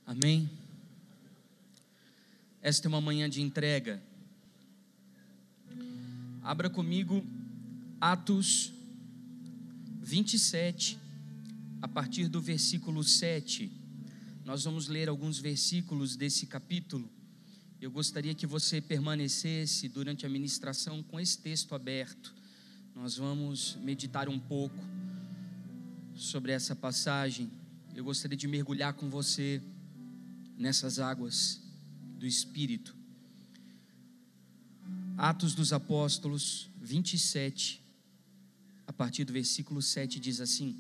Amém? Esta é uma manhã de entrega. Abra comigo Atos 27, a partir do versículo 7. Nós vamos ler alguns versículos desse capítulo. Eu gostaria que você permanecesse durante a ministração com esse texto aberto. Nós vamos meditar um pouco sobre essa passagem. Eu gostaria de mergulhar com você nessas águas do Espírito. Atos dos Apóstolos 27, a partir do versículo 7, diz assim: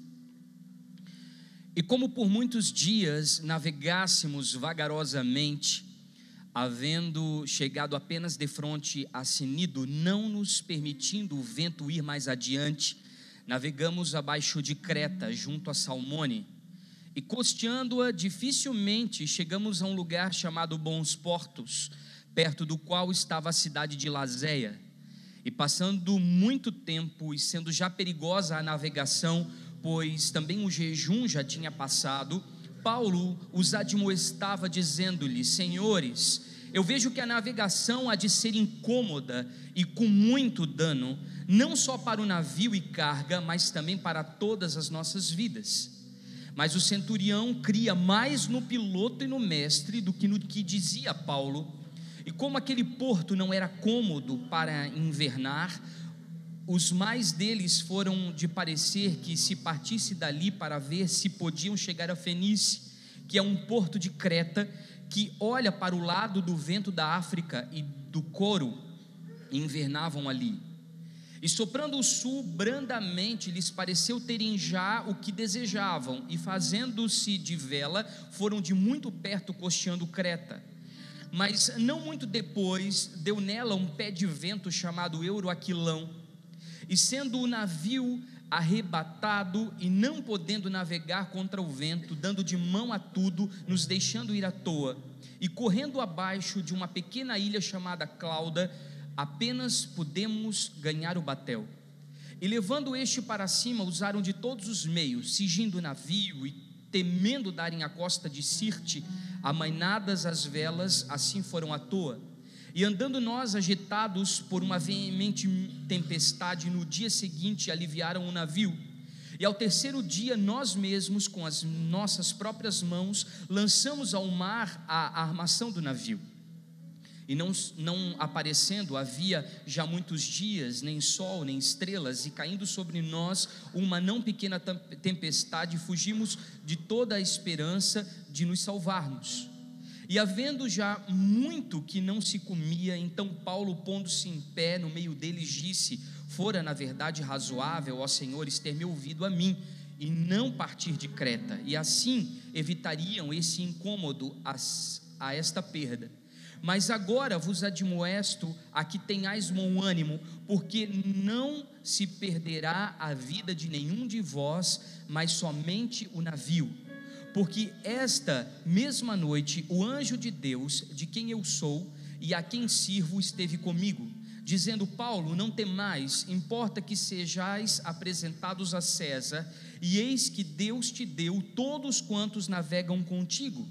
E como por muitos dias navegássemos vagarosamente, havendo chegado apenas defronte a Cnido, não nos permitindo o vento ir mais adiante, navegamos abaixo de Creta, junto a Salmone, e costeando-a dificilmente chegamos a um lugar chamado Bons Portos, perto do qual estava a cidade de Lazéia. E passando muito tempo e sendo já perigosa a navegação, pois também o jejum já tinha passado, Paulo os admoestava dizendo-lhes: Senhores, eu vejo que a navegação há de ser incômoda e com muito dano, não só para o navio e carga, mas também para todas as nossas vidas. Mas o centurião cria mais no piloto e no mestre do que no que dizia Paulo. E como aquele porto não era cômodo para invernar, os mais deles foram de parecer que se partisse dali para ver se podiam chegar a Fenícia, que é um porto de Creta, que olha para o lado do vento da África e do Coro, e invernavam ali. E soprando o sul brandamente, lhes pareceu terem já o que desejavam, e fazendo-se de vela, foram de muito perto costeando Creta. Mas não muito depois, deu nela um pé de vento chamado Euroaquilão, e sendo o navio arrebatado, e não podendo navegar contra o vento, dando de mão a tudo, nos deixando ir à toa, e correndo abaixo de uma pequena ilha chamada Clauda, apenas pudemos ganhar o batel. E levando este para cima, usaram de todos os meios, cingindo o navio, e temendo darem à costa de Sirte, amainadas as velas, assim foram à toa. E andando nós agitados por uma veemente tempestade, no dia seguinte aliviaram o navio. E ao terceiro dia, nós mesmos, com as nossas próprias mãos, lançamos ao mar a armação do navio. E não aparecendo havia já muitos dias, nem sol, nem estrelas, e caindo sobre nós uma não pequena tempestade, fugimos de toda a esperança de nos salvarmos. E havendo já muito que não se comia, então Paulo, pondo-se em pé no meio deles, disse: Fora na verdade razoável, ó senhores, ter me ouvido a mim, e não partir de Creta, e assim evitariam esse incômodo a esta perda. Mas agora vos admoesto a que tenhais bom ânimo, porque não se perderá a vida de nenhum de vós, mas somente o navio. Porque esta mesma noite o anjo de Deus, de quem eu sou e a quem sirvo, esteve comigo, dizendo: Paulo, não temais, importa que sejais apresentados a César, e eis que Deus te deu todos quantos navegam contigo.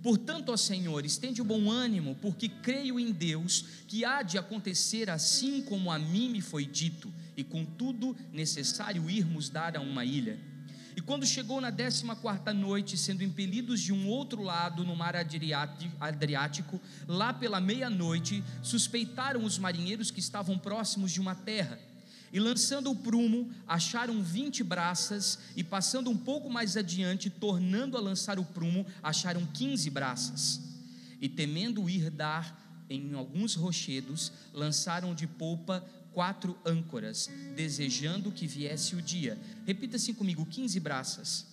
Portanto, ó senhores, tende o bom ânimo, porque creio em Deus, que há de acontecer assim como a mim me foi dito, e contudo necessário irmos dar a uma ilha. E quando chegou na 14ª noite, sendo impelidos de um outro lado no mar Adriático, lá pela meia-noite, suspeitaram os marinheiros que estavam próximos de uma terra, e lançando o prumo, acharam 20 braças, e passando um pouco mais adiante, tornando a lançar o prumo, acharam 15 braças, e temendo ir dar em alguns rochedos, lançaram de polpa 4 âncoras, desejando que viesse o dia. Repita assim comigo: 15 braças.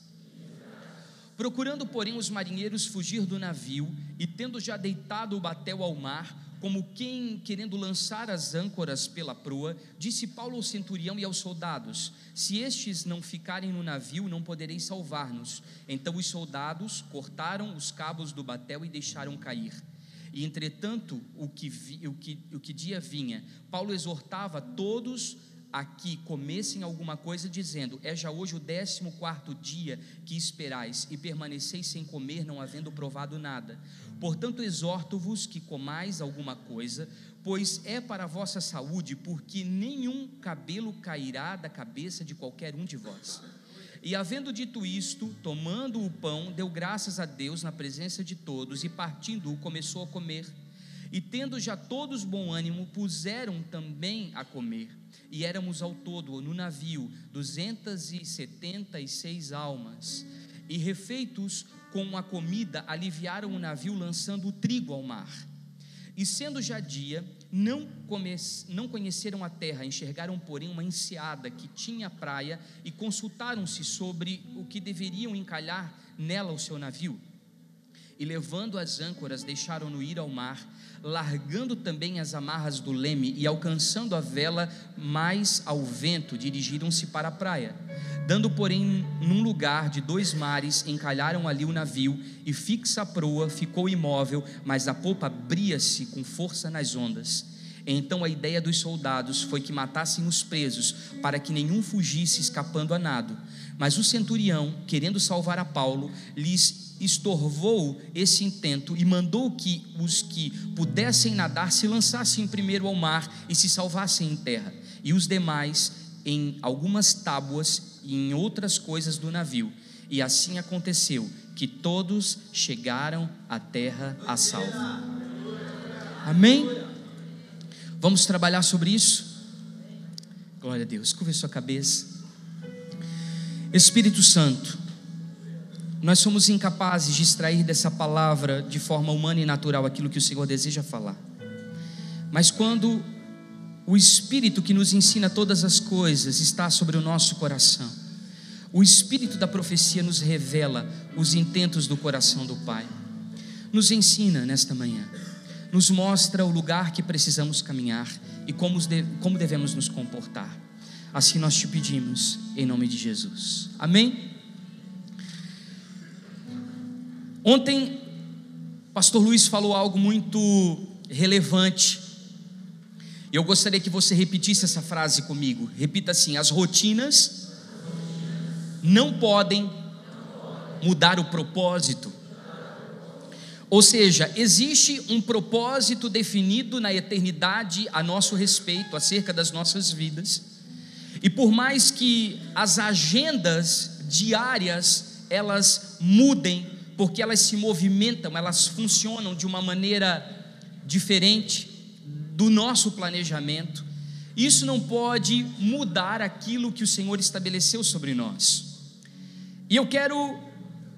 Procurando, porém, os marinheiros fugir do navio, e tendo já deitado o batel ao mar, como quem querendo lançar as âncoras pela proa, disse Paulo ao centurião e aos soldados: Se estes não ficarem no navio, não podereis salvar-nos. Então os soldados cortaram os cabos do batel e deixaram cair. E entretanto, o que dia vinha, Paulo exortava todos aqui comessem alguma coisa, dizendo: é já hoje o 14º dia que esperais, e permaneceis sem comer, não havendo provado nada. Portanto exorto-vos que comais alguma coisa, pois é para a vossa saúde, porque nenhum cabelo cairá da cabeça de qualquer um de vós. E havendo dito isto, tomando o pão, deu graças a Deus na presença de todos, e partindo-o, começou a comer. E tendo já todos bom ânimo, puseram também a comer. E éramos ao todo no navio 276 almas, e refeitos com a comida, aliviaram o navio, lançando o trigo ao mar. E sendo já dia, não conheceram a terra, enxergaram porém uma enseada que tinha praia, e consultaram-se sobre o que deveriam encalhar nela o seu navio. E levando as âncoras, deixaram-no ir ao mar, largando também as amarras do leme, e alcançando a vela mais ao vento, dirigiram-se para a praia. Dando porém num lugar de 2 mares, encalharam ali o navio, e fixa a proa ficou imóvel, mas a popa abria-se com força nas ondas. Então a ideia dos soldados foi que matassem os presos, para que nenhum fugisse escapando a nado. Mas o centurião, querendo salvar a Paulo, lhes estorvou esse intento, e mandou que os que pudessem nadar se lançassem primeiro ao mar e se salvassem em terra, e os demais em algumas tábuas e em outras coisas do navio. E assim aconteceu, que todos chegaram à terra a salvo. Amém? Vamos trabalhar sobre isso? Glória a Deus. Curva a sua cabeça. Espírito Santo, nós somos incapazes de extrair dessa palavra de forma humana e natural aquilo que o Senhor deseja falar. Mas quando o Espírito que nos ensina todas as coisas está sobre o nosso coração, o Espírito da profecia nos revela os intentos do coração do Pai. Nos ensina nesta manhã, nos mostra o lugar que precisamos caminhar e como devemos nos comportar. Assim nós te pedimos, em nome de Jesus. Amém? Ontem, pastor Luiz falou algo muito relevante, e eu gostaria que você repetisse essa frase comigo. Repita assim: as rotinas não podem mudar o propósito. Ou seja, existe um propósito definido na eternidade a nosso respeito, acerca das nossas vidas, e por mais que as agendas diárias elas mudem, porque elas se movimentam, elas funcionam de uma maneira diferente do nosso planejamento, isso não pode mudar aquilo que o Senhor estabeleceu sobre nós. E eu quero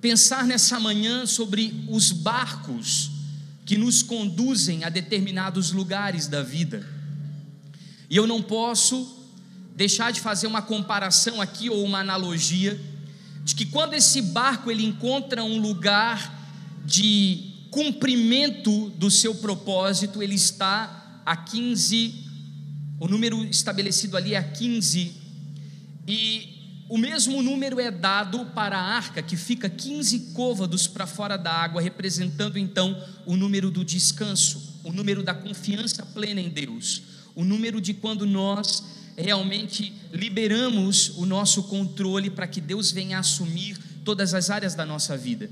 pensar nessa manhã sobre os barcos que nos conduzem a determinados lugares da vida. E eu não posso deixar de fazer uma comparação aqui, ou uma analogia, de que quando esse barco ele encontra um lugar de cumprimento do seu propósito, ele está a 15, o número estabelecido ali é a 15, e o mesmo número é dado para a arca, que fica 15 côvados para fora da água, representando então o número do descanso, o número da confiança plena em Deus, o número de quando nós realmente liberamos o nosso controle para que Deus venha assumir todas as áreas da nossa vida.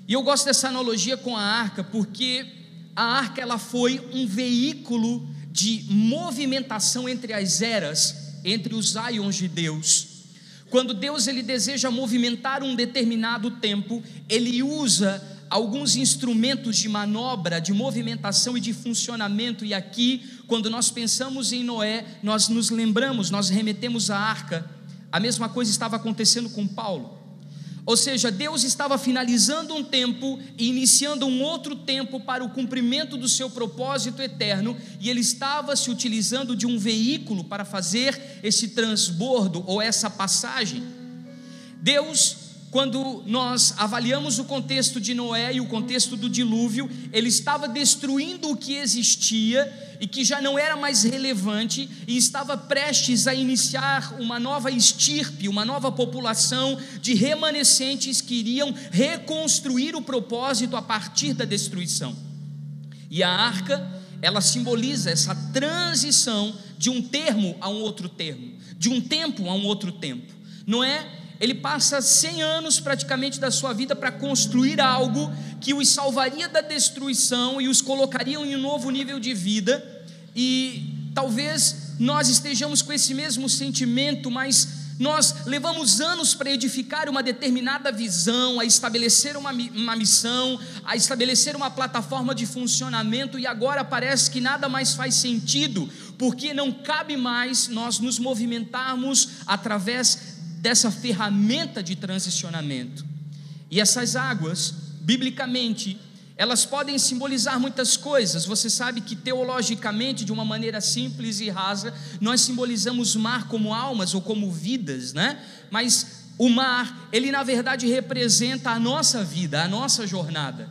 E eu gosto dessa analogia com a arca, porque a arca ela foi um veículo de movimentação entre as eras, entre os aions de Deus. Quando Deus ele deseja movimentar um determinado tempo, ele usa alguns instrumentos de manobra, de movimentação e de funcionamento. E aqui, quando nós pensamos em Noé, nós nos lembramos, nós remetemos à arca. A mesma coisa estava acontecendo com Paulo. Ou seja, Deus estava finalizando um tempo e iniciando um outro tempo para o cumprimento do seu propósito eterno, e ele estava se utilizando de um veículo para fazer esse transbordo ou essa passagem. Deus, quando nós avaliamos o contexto de Noé e o contexto do dilúvio, ele estava destruindo o que existia e que já não era mais relevante, e estava prestes a iniciar uma nova estirpe, uma nova população de remanescentes que iriam reconstruir o propósito a partir da destruição. E a arca, ela simboliza essa transição de um termo a um outro termo, de um tempo a um outro tempo. Noé, ele passa 100 anos praticamente da sua vida para construir algo que os salvaria da destruição e os colocaria em um novo nível de vida. E talvez nós estejamos com esse mesmo sentimento, mas nós levamos anos para edificar uma determinada visão, a estabelecer uma missão, a estabelecer uma plataforma de funcionamento, e agora parece que nada mais faz sentido, porque não cabe mais nós nos movimentarmos através dessa ferramenta de transicionamento. E essas águas, biblicamente, elas podem simbolizar muitas coisas. Você sabe que teologicamente, de uma maneira simples e rasa, nós simbolizamos o mar como almas ou como vidas, né? Mas o mar, ele na verdade representa a nossa vida, a nossa jornada,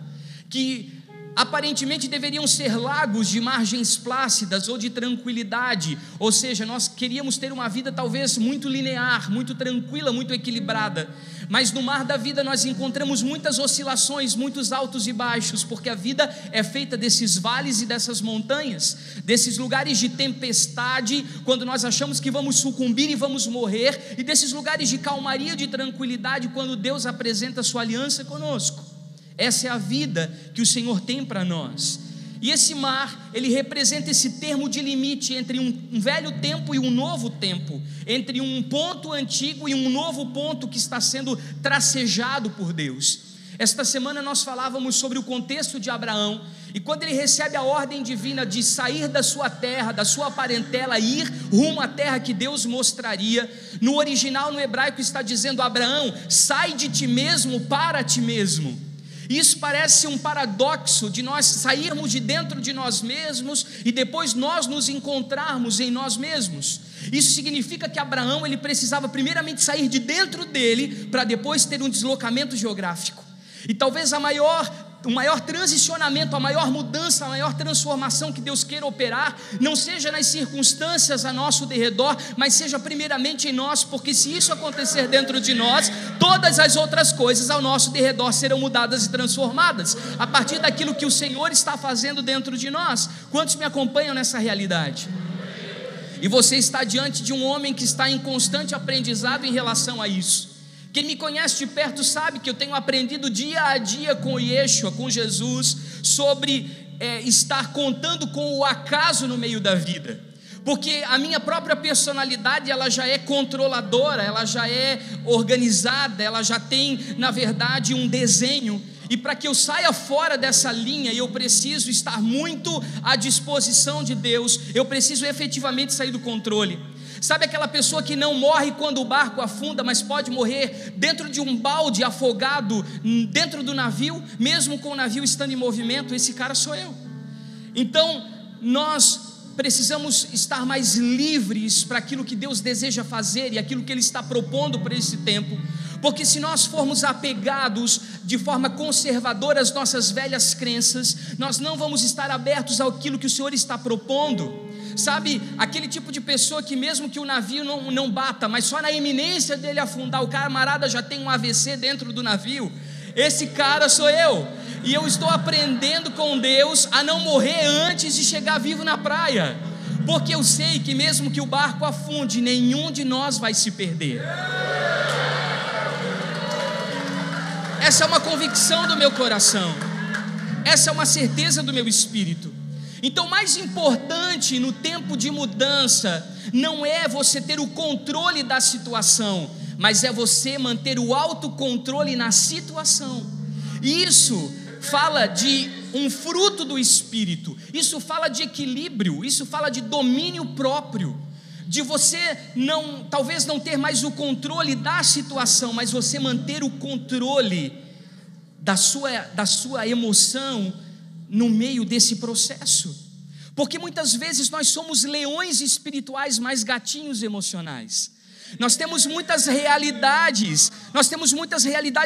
que aparentemente deveriam ser lagos de margens plácidas ou de tranquilidade, ou seja, nós queríamos ter uma vida talvez muito linear, muito tranquila, muito equilibrada, mas no mar da vida nós encontramos muitas oscilações, muitos altos e baixos, porque a vida é feita desses vales e dessas montanhas, desses lugares de tempestade, quando nós achamos que vamos sucumbir e vamos morrer, e desses lugares de calmaria, de tranquilidade, quando Deus apresenta a sua aliança conosco. Essa é a vida que o Senhor tem para nós. E esse mar, ele representa esse termo de limite entre um velho tempo e um novo tempo, entre um ponto antigo e um novo ponto que está sendo tracejado por Deus. Esta semana nós falávamos sobre o contexto de Abraão, e quando ele recebe a ordem divina de sair da sua terra, da sua parentela, e ir rumo à terra que Deus mostraria, no original, no hebraico, está dizendo: Abraão, sai de ti mesmo para ti mesmo. Isso parece um paradoxo de nós sairmos de dentro de nós mesmos e depois nós nos encontrarmos em nós mesmos. Isso significa que Abraão, ele precisava primeiramente sair de dentro dele para depois ter um deslocamento geográfico. E talvez o maior transicionamento, a maior mudança, a maior transformação que Deus queira operar, não seja nas circunstâncias a nosso derredor, mas seja primeiramente em nós, porque se isso acontecer dentro de nós, todas as outras coisas ao nosso derredor serão mudadas e transformadas, a partir daquilo que o Senhor está fazendo dentro de nós. Quantos me acompanham nessa realidade? E você está diante de um homem que está em constante aprendizado em relação a isso. Quem me conhece de perto sabe que eu tenho aprendido dia a dia com Yeshua, com Jesus, sobre estar contando com o acaso no meio da vida, porque a minha própria personalidade, ela já é controladora, ela já é organizada, ela já tem, na verdade, um desenho, e para que eu saia fora dessa linha, eu preciso estar muito à disposição de Deus, eu preciso efetivamente sair do controle. Sabe aquela pessoa que não morre quando o barco afunda, mas pode morrer dentro de um balde, afogado dentro do navio, mesmo com o navio estando em movimento? Esse cara sou eu. Então nós precisamos estar mais livres para aquilo que Deus deseja fazer e aquilo que Ele está propondo para esse tempo, porque se nós formos apegados de forma conservadora às nossas velhas crenças, nós não vamos estar abertos àquilo que o Senhor está propondo. Sabe, aquele tipo de pessoa que mesmo que o navio não bata, mas só na iminência dele afundar, o camarada já tem um AVC dentro do navio. Esse cara sou eu, e eu estou aprendendo com Deus a não morrer antes de chegar vivo na praia, porque eu sei que mesmo que o barco afunde, nenhum de nós vai se perder. Essa é uma convicção do meu coração, essa é uma certeza do meu espírito. Então, mais importante no tempo de mudança não é você ter o controle da situação, mas é você manter o autocontrole na situação. Isso fala de um fruto do Espírito, isso fala de equilíbrio, isso fala de domínio próprio, de você talvez não ter mais o controle da situação, mas você manter o controle da sua emoção no meio desse processo, porque muitas vezes nós somos leões espirituais, mas gatinhos emocionais. Nós temos muitas realidades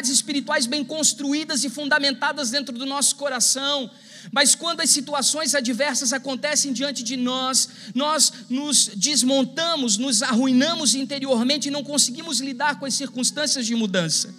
espirituais bem construídas e fundamentadas dentro do nosso coração, mas quando as situações adversas acontecem diante de nós, nós nos desmontamos, nos arruinamos interiormente e não conseguimos lidar com as circunstâncias de mudança.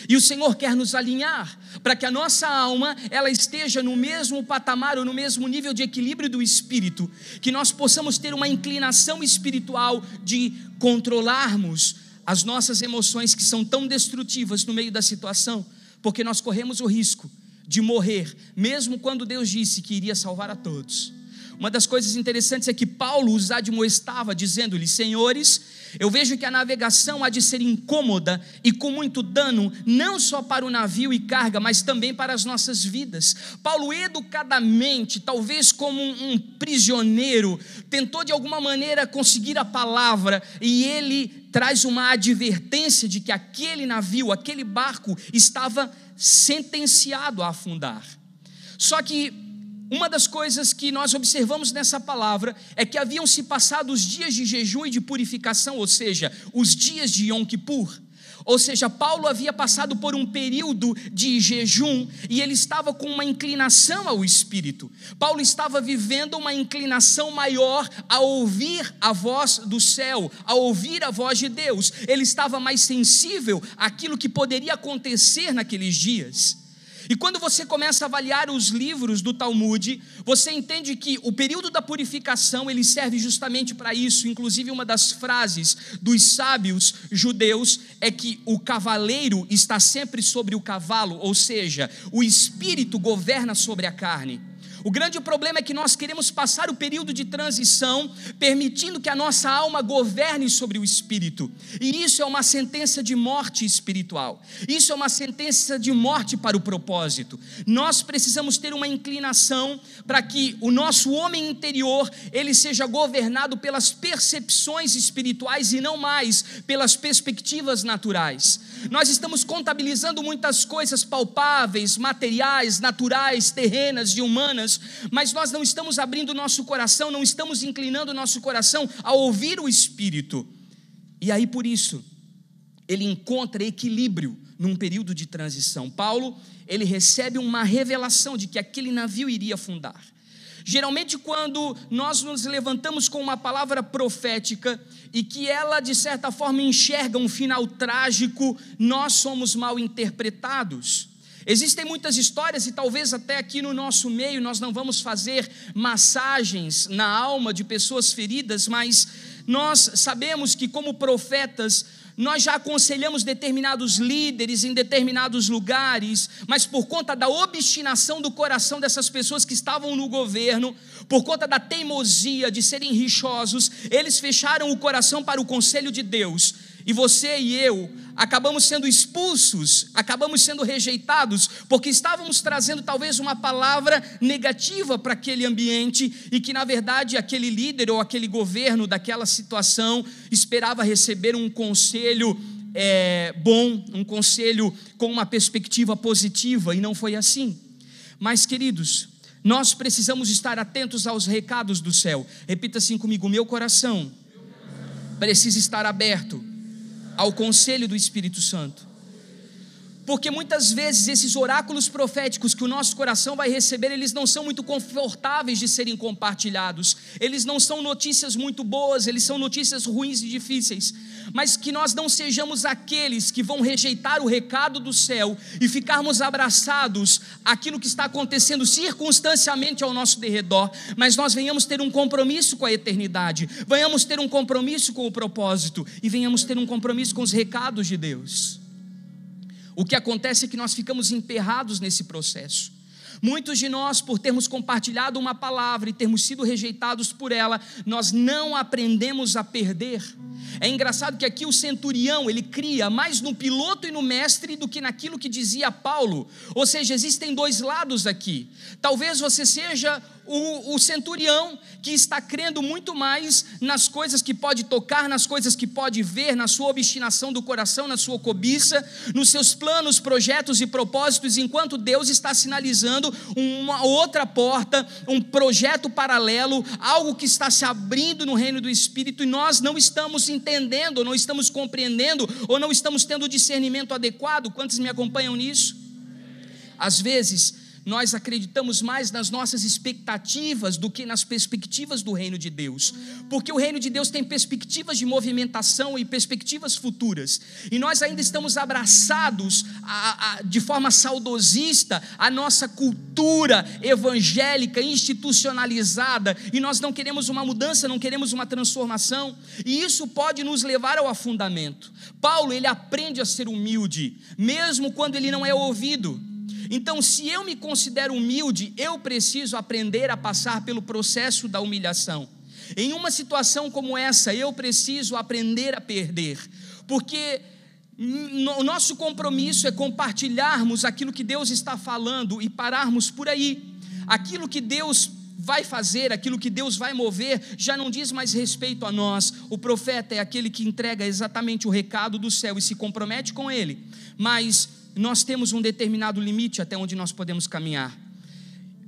E o Senhor quer nos alinhar, para que a nossa alma, ela esteja no mesmo patamar, ou no mesmo nível de equilíbrio do Espírito, que nós possamos ter uma inclinação espiritual de controlarmos as nossas emoções que são tão destrutivas no meio da situação, porque nós corremos o risco de morrer, mesmo quando Deus disse que iria salvar a todos. Uma das coisas interessantes é que Paulo os admoestava, dizendo-lhes: senhores, eu vejo que a navegação há de ser incômoda e com muito dano, não só para o navio e carga, mas também para as nossas vidas. Paulo, educadamente, talvez como um prisioneiro, tentou de alguma maneira conseguir a palavra, e ele traz uma advertência de que aquele navio, aquele barco, estava sentenciado a afundar. Só que uma das coisas que nós observamos nessa palavra é que haviam se passado os dias de jejum e de purificação, ou seja, os dias de Yom Kippur. Ou seja, Paulo havia passado por um período de jejum e ele estava com uma inclinação ao Espírito. Paulo estava vivendo uma inclinação maior a ouvir a voz do céu, a ouvir a voz de Deus. Ele estava mais sensível àquilo que poderia acontecer naqueles dias. E quando você começa a avaliar os livros do Talmud, você entende que o período da purificação, ele serve justamente para isso. Inclusive, uma das frases dos sábios judeus é que o cavaleiro está sempre sobre o cavalo, ou seja, o espírito governa sobre a carne. O grande problema é que nós queremos passar o período de transição, permitindo que a nossa alma governe sobre o espírito. E isso é uma sentença de morte espiritual. Isso é uma sentença de morte para o propósito. Nós precisamos ter uma inclinação para que o nosso homem interior, ele seja governado pelas percepções espirituais e não mais pelas perspectivas naturais. Nós estamos contabilizando muitas coisas palpáveis, materiais, naturais, terrenas e humanas, mas nós não estamos abrindo o nosso coração, não estamos inclinando o nosso coração a ouvir o Espírito. E aí, por isso, ele encontra equilíbrio num período de transição. Paulo, ele recebe uma revelação de que aquele navio iria afundar. Geralmente, quando nós nos levantamos com uma palavra profética e que ela, de certa forma, enxerga um final trágico, nós somos mal interpretados. Existem muitas histórias, e talvez até aqui no nosso meio nós não vamos fazer massagens na alma de pessoas feridas, mas nós sabemos que, como profetas, nós já aconselhamos determinados líderes em determinados lugares, mas por conta da obstinação do coração dessas pessoas que estavam no governo, por conta da teimosia de serem rixosos, eles fecharam o coração para o conselho de Deus. E você e eu acabamos sendo expulsos, acabamos sendo rejeitados, porque estávamos trazendo talvez uma palavra negativa para aquele ambiente, e que na verdade aquele líder ou aquele governo daquela situação esperava receber um conselho bom, um conselho com uma perspectiva positiva, e não foi assim. Mas, queridos, nós precisamos estar atentos aos recados do céu. Repita assim comigo: meu coração precisa estar aberto ao conselho do Espírito Santo. Porque muitas vezes esses oráculos proféticos que o nosso coração vai receber, eles não são muito confortáveis de serem compartilhados. Eles não são notícias muito boas, eles são notícias ruins e difíceis. Mas que nós não sejamos aqueles que vão rejeitar o recado do céu e ficarmos abraçados àquilo que está acontecendo circunstancialmente ao nosso derredor, mas nós venhamos ter um compromisso com a eternidade, venhamos ter um compromisso com o propósito e venhamos ter um compromisso com os recados de Deus. O que acontece é que nós ficamos emperrados nesse processo. Muitos de nós, por termos compartilhado uma palavra e termos sido rejeitados por ela, nós não aprendemos a perder. É engraçado que aqui o centurião, ele cria mais no piloto e no mestre do que naquilo que dizia Paulo. Ou seja, existem dois lados aqui. Talvez você seja o centurião que está crendo muito mais nas coisas que pode tocar, nas coisas que pode ver, na sua obstinação do coração, na sua cobiça, nos seus planos, projetos e propósitos, enquanto Deus está sinalizando uma outra porta, um projeto paralelo, algo que está se abrindo no reino do Espírito, e nós não estamos entendendo, ou não estamos compreendendo, ou não estamos tendo o discernimento adequado. Quantos me acompanham nisso? Às vezes nós acreditamos mais nas nossas expectativas do que nas perspectivas do reino de Deus, porque o reino de Deus tem perspectivas de movimentação e perspectivas futuras, e nós ainda estamos abraçados de forma saudosista à nossa cultura evangélica institucionalizada, e nós não queremos uma mudança, não queremos uma transformação, e isso pode nos levar ao afundamento. Paulo, ele aprende a ser humilde, mesmo quando ele não é ouvido. Então, se eu me considero humilde, eu preciso aprender a passar pelo processo da humilhação. Em uma situação como essa, eu preciso aprender a perder, porque o nosso compromisso é compartilharmos aquilo que Deus está falando e pararmos por aí. Aquilo que Deus vai fazer, aquilo que Deus vai mover, já não diz mais respeito a nós. O profeta é aquele que entrega exatamente o recado do céu e se compromete com ele, mas nós temos um determinado limite até onde nós podemos caminhar,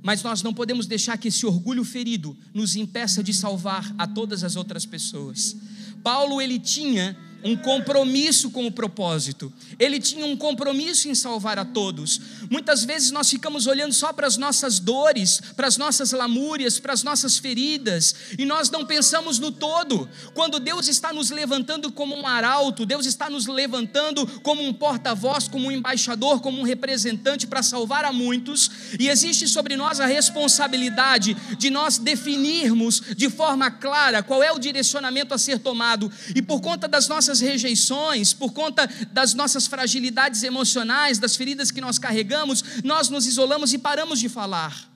mas nós não podemos deixar que esse orgulho ferido nos impeça de salvar a todas as outras pessoas. Paulo, ele tinha um compromisso com o propósito, ele tinha um compromisso em salvar a todos. Muitas vezes nós ficamos olhando só para as nossas dores, para as nossas lamúrias, para as nossas feridas, e nós não pensamos no todo. Quando Deus está nos levantando como um arauto, Deus está nos levantando como um porta-voz, como um embaixador, como um representante para salvar a muitos, e existe sobre nós a responsabilidade de nós definirmos de forma clara qual é o direcionamento a ser tomado, e por conta das nossas rejeições, por conta das nossas fragilidades emocionais, das feridas que nós carregamos, nós nos isolamos e paramos de falar.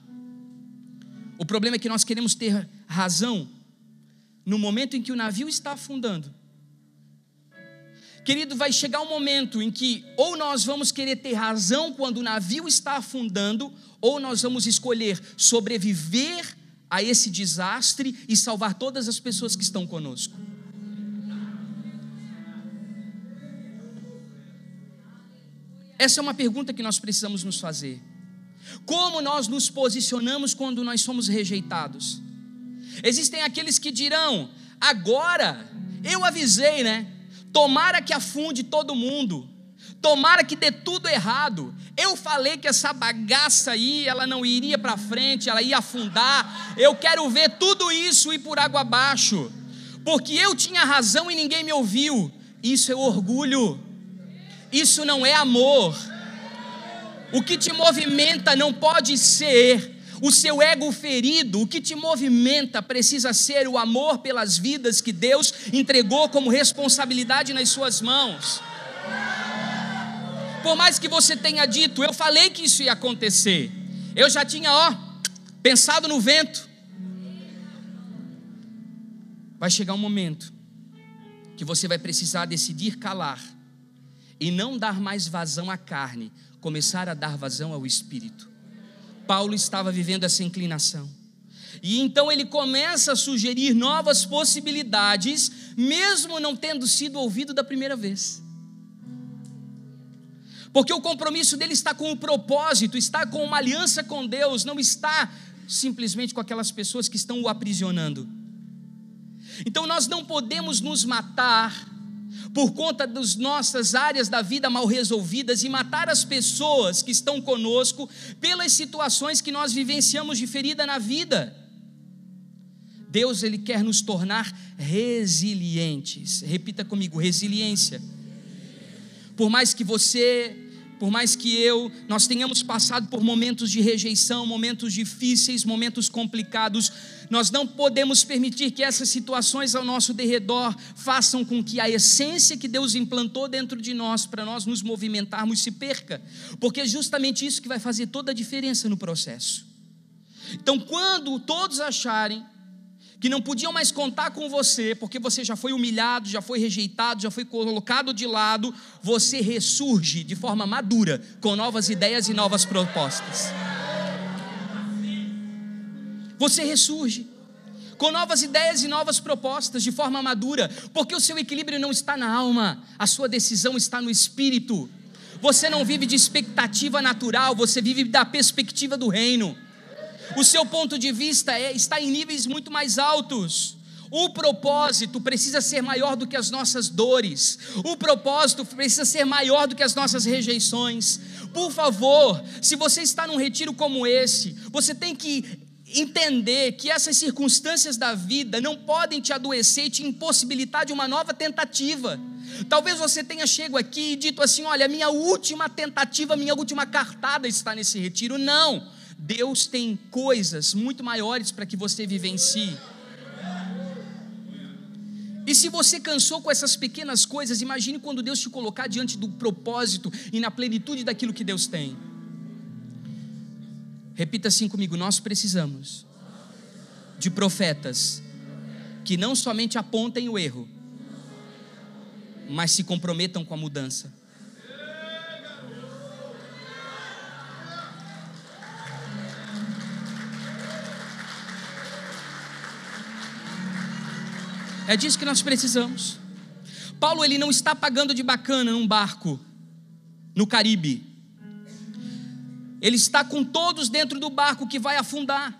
O problema é que nós queremos ter razão no momento em que o navio está afundando. Querido, vai chegar um momento em que ou nós vamos querer ter razão quando o navio está afundando, ou nós vamos escolher sobreviver a esse desastre e salvar todas as pessoas que estão conosco. Essa é uma pergunta que nós precisamos nos fazer. Como nós nos posicionamos quando nós somos rejeitados? Existem aqueles que dirão: agora, eu avisei, né? Tomara que afunde todo mundo, tomara que dê tudo errado. Eu falei que essa bagaça aí, ela não iria para frente, ela ia afundar. Eu quero ver tudo isso ir por água abaixo, porque eu tinha razão e ninguém me ouviu. Isso é orgulho. Isso não é amor. O que te movimenta não pode ser o seu ego ferido. O que te movimenta precisa ser o amor pelas vidas que Deus entregou como responsabilidade nas suas mãos. Por mais que você tenha dito: eu falei que isso ia acontecer, eu já tinha pensado no vento. Vai chegar um momento que você vai precisar decidir calar e não dar mais vazão à carne, começar a dar vazão ao Espírito. Paulo estava vivendo essa inclinação, e então ele começa a sugerir novas possibilidades, mesmo não tendo sido ouvido da primeira vez, porque o compromisso dele está com o propósito, está com uma aliança com Deus, não está simplesmente com aquelas pessoas que estão o aprisionando. Então nós não podemos nos matar por conta das nossas áreas da vida mal resolvidas e matar as pessoas que estão conosco pelas situações que nós vivenciamos de ferida na vida. Deus, ele quer nos tornar resilientes. Repita comigo: resiliência. Por mais que você, por mais que eu, nós tenhamos passado por momentos de rejeição, momentos difíceis, momentos complicados, nós não podemos permitir que essas situações ao nosso derredor façam com que a essência que Deus implantou dentro de nós, para nós nos movimentarmos, se perca, porque é justamente isso que vai fazer toda a diferença no processo. Então, quando todos acharem que não podiam mais contar com você, porque você já foi humilhado, já foi rejeitado, já foi colocado de lado, você ressurge de forma madura, com novas ideias e novas propostas. Você ressurge com novas ideias e novas propostas de forma madura, porque o seu equilíbrio não está na alma, a sua decisão está no espírito. Você não vive de expectativa natural, você vive da perspectiva do reino. O seu ponto de vista está em níveis muito mais altos. O propósito precisa ser maior do que as nossas dores. O propósito precisa ser maior do que as nossas rejeições. Por favor, se você está num retiro como esse, você tem que entender que essas circunstâncias da vida não podem te adoecer e te impossibilitar de uma nova tentativa. Talvez você tenha chegado aqui e dito assim: olha, minha última tentativa, minha última cartada está nesse retiro. Não, Deus tem coisas muito maiores para que você vivencie. E se você cansou com essas pequenas coisas, imagine quando Deus te colocar diante do propósito e na plenitude daquilo que Deus tem. Repita assim comigo: nós precisamos de profetas que não somente apontem o erro, mas se comprometam com a mudança. É disso que nós precisamos. Paulo, ele não está pagando de bacana num barco no Caribe. Ele está com todos dentro do barco que vai afundar.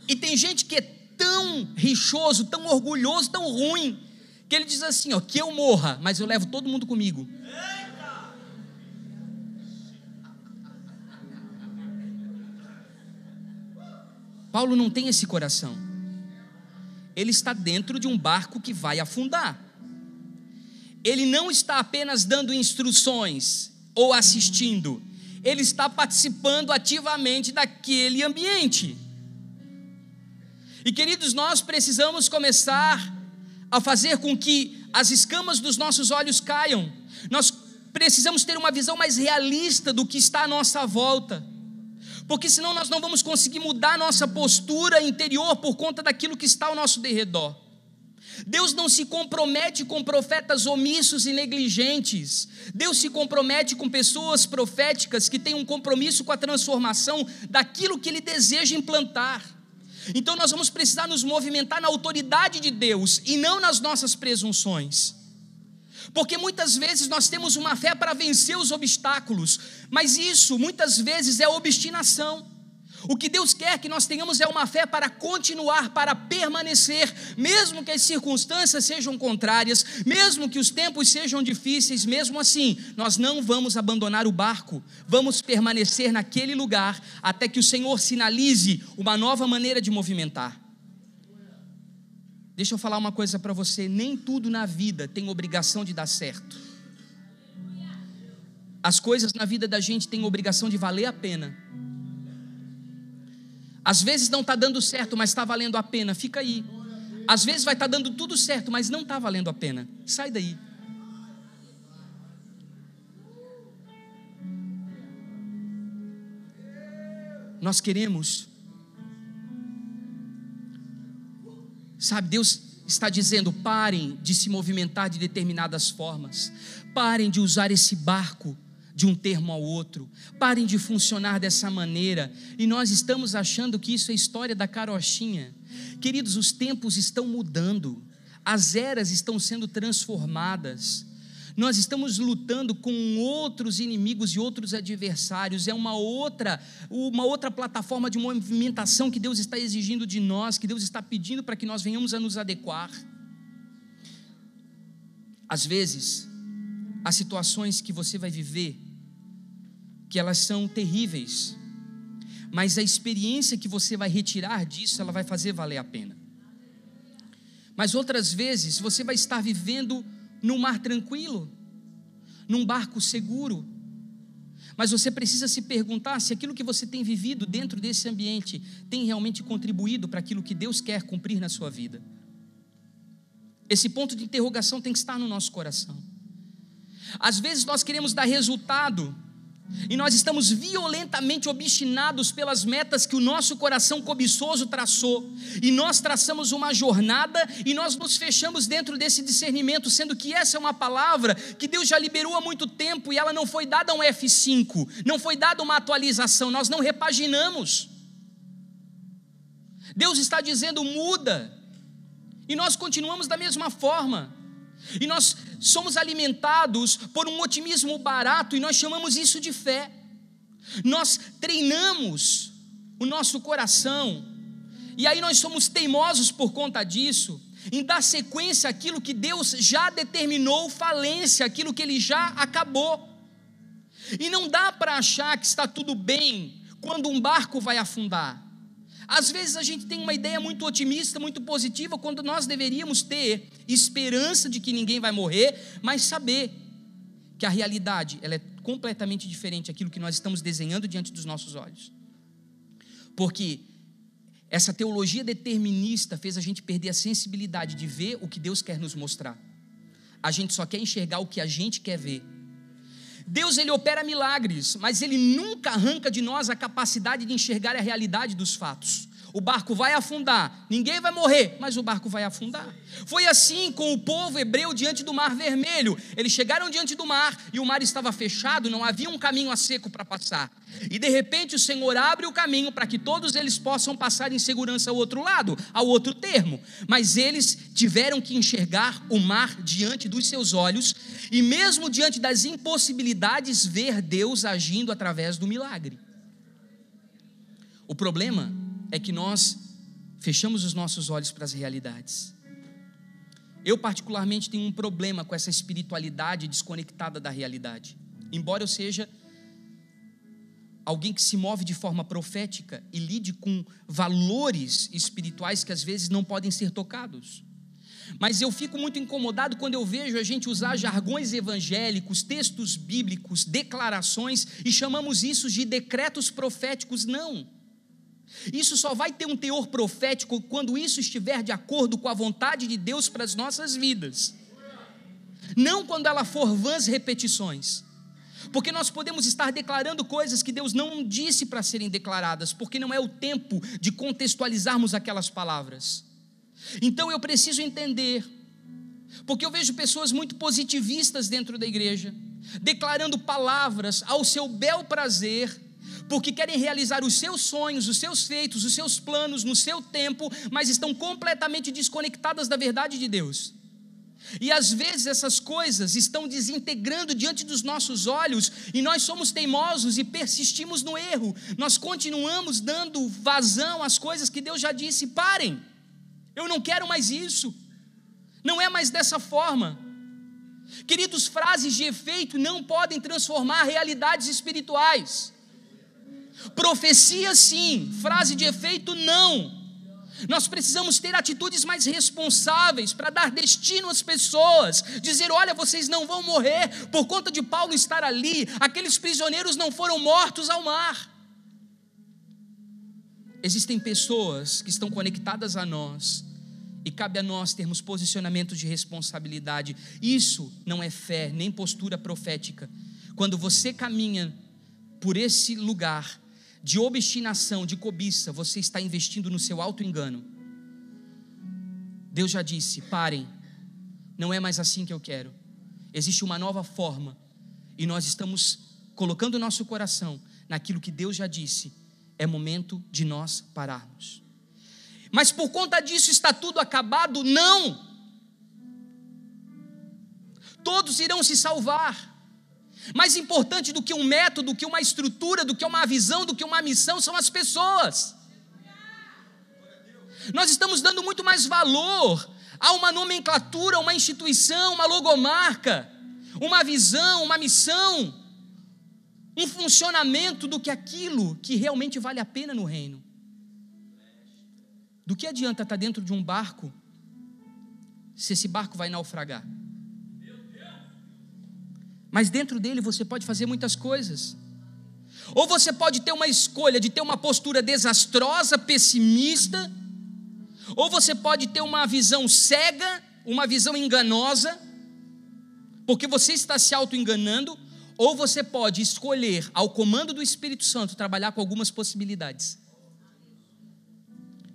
E tem gente que é tão rixoso, tão orgulhoso, tão ruim, que ele diz assim: ó, que eu morra, mas eu levo todo mundo comigo. Paulo não tem esse coração. Ele está dentro de um barco que vai afundar. Ele não está apenas dando instruções ou assistindo, ele está participando ativamente daquele ambiente. E queridos, nós precisamos começar a fazer com que as escamas dos nossos olhos caiam. Nós precisamos ter uma visão mais realista do que está à nossa volta, porque senão nós não vamos conseguir mudar a nossa postura interior por conta daquilo que está ao nosso derredor. Deus não se compromete com profetas omissos e negligentes. Deus se compromete com pessoas proféticas que têm um compromisso com a transformação daquilo que Ele deseja implantar. Então nós vamos precisar nos movimentar na autoridade de Deus e não nas nossas presunções. Porque muitas vezes nós temos uma fé para vencer os obstáculos, mas isso muitas vezes é obstinação. O que Deus quer que nós tenhamos é uma fé para continuar, para permanecer, mesmo que as circunstâncias sejam contrárias, mesmo que os tempos sejam difíceis. Mesmo assim, nós não vamos abandonar o barco, vamos permanecer naquele lugar, até que o Senhor sinalize uma nova maneira de movimentar. Deixa eu falar uma coisa para você: nem tudo na vida tem obrigação de dar certo. As coisas na vida da gente têm obrigação de valer a pena. Às vezes não está dando certo, mas está valendo a pena, fica aí. Às vezes vai estar dando tudo certo, mas não está valendo a pena, sai daí. Nós queremos, sabe, Deus está dizendo: parem de se movimentar de determinadas formas, parem de usar esse barco de um termo ao outro, parem de funcionar dessa maneira. E nós estamos achando que isso é história da carochinha. Queridos, os tempos estão mudando, as eras estão sendo transformadas, nós estamos lutando com outros inimigos e outros adversários. É uma outra plataforma de movimentação que Deus está exigindo de nós, que Deus está pedindo para que nós venhamos a nos adequar. Às vezes, as situações que você vai viver, que elas são terríveis, mas a experiência que você vai retirar disso, ela vai fazer valer a pena. Mas outras vezes, você vai estar vivendo num mar tranquilo, num barco seguro, mas você precisa se perguntar se aquilo que você tem vivido dentro desse ambiente tem realmente contribuído para aquilo que Deus quer cumprir na sua vida. Esse ponto de interrogação tem que estar no nosso coração. Às vezes nós queremos dar resultado e nós estamos violentamente obstinados pelas metas que o nosso coração cobiçoso traçou, e nós traçamos uma jornada e nós nos fechamos dentro desse discernimento, sendo que essa é uma palavra que Deus já liberou há muito tempo e ela não foi dada um F5, não foi dada uma atualização, nós não repaginamos. Deus está dizendo: muda, e nós continuamos da mesma forma. E nós somos alimentados por um otimismo barato e nós chamamos isso de fé. Nós treinamos o nosso coração e aí nós somos teimosos por conta disso. em dar sequência àquilo que Deus já determinou falência, aquilo que Ele já acabou. E não dá para achar que está tudo bem quando um barco vai afundar. Às vezes a gente tem uma ideia muito otimista, muito positiva, quando nós deveríamos ter esperança de que ninguém vai morrer, mas saber que a realidade ela é completamente diferente daquilo que nós estamos desenhando diante dos nossos olhos. Porque essa teologia determinista fez a gente perder a sensibilidade de ver o que Deus quer nos mostrar. A gente só quer enxergar o que a gente quer ver. Deus, Ele opera milagres, mas Ele nunca arranca de nós a capacidade de enxergar a realidade dos fatos. O barco vai afundar, ninguém vai morrer, mas o barco vai afundar. Foi assim com o povo hebreu diante do Mar Vermelho. Eles chegaram diante do mar e o mar estava fechado, não havia um caminho a seco para passar. E de repente o Senhor abre o caminho para que todos eles possam passar em segurança ao outro lado, ao outro termo. Mas eles tiveram que enxergar o mar diante dos seus olhos e mesmo diante das impossibilidades, ver Deus agindo através do milagre. O problema é que nós fechamos os nossos olhos para as realidades. Eu particularmente tenho um problema com essa espiritualidade desconectada da realidade. Embora eu seja alguém que se move de forma profética e lide com valores espirituais que às vezes não podem ser tocados. Mas eu fico muito incomodado quando eu vejo a gente usar jargões evangélicos, textos bíblicos, declarações e chamamos isso de decretos proféticos. Não. Isso só vai ter um teor profético quando isso estiver de acordo com a vontade de Deus para as nossas vidas. Não quando ela for vãs repetições. Porque nós podemos estar declarando coisas que Deus não disse para serem declaradas, porque não é o tempo de contextualizarmos aquelas palavras. Então eu preciso entender, porque eu vejo pessoas muito positivistas dentro da igreja, declarando palavras ao seu bel prazer, porque querem realizar os seus sonhos, os seus feitos, os seus planos no seu tempo, mas estão completamente desconectadas da verdade de Deus. E às vezes essas coisas estão desintegrando diante dos nossos olhos, e nós somos teimosos e persistimos no erro. Nós continuamos dando vazão às coisas que Deus já disse. Parem, eu não quero mais isso, não é mais dessa forma. Queridos, frases de efeito não podem transformar realidades espirituais. Profecia sim, frase de efeito não. Nós precisamos ter atitudes mais responsáveis para dar destino às pessoas, dizer: olha, vocês não vão morrer por conta de Paulo estar ali, aqueles prisioneiros não foram mortos ao mar. Existem pessoas que estão conectadas a nós, e cabe a nós termos posicionamentos de responsabilidade. Isso não é fé, nem postura profética. Quando você caminha por esse lugar de obstinação, de cobiça, você está investindo no seu auto-engano. Deus já disse: parem, não é mais assim que eu quero. Existe uma nova forma, e nós estamos colocando o nosso coração naquilo que Deus já disse. É momento de nós pararmos. Mas por conta disso está tudo acabado? Não! Todos irão se salvar. Mais importante do que um método, do que uma estrutura, do que uma visão, do que uma missão, são as pessoas. Nós estamos dando muito mais valor a uma nomenclatura, uma instituição, uma logomarca, uma visão, uma missão, um funcionamento, do que aquilo que realmente vale a pena no reino. Do que adianta estar dentro de um barco se esse barco vai naufragar? Mas dentro dele você pode fazer muitas coisas. Ou você pode ter uma escolha de ter uma postura desastrosa, pessimista, ou você pode ter uma visão cega, uma visão enganosa, porque você está se auto-enganando. Ou você pode escolher, ao comando do Espírito Santo, trabalhar com algumas possibilidades.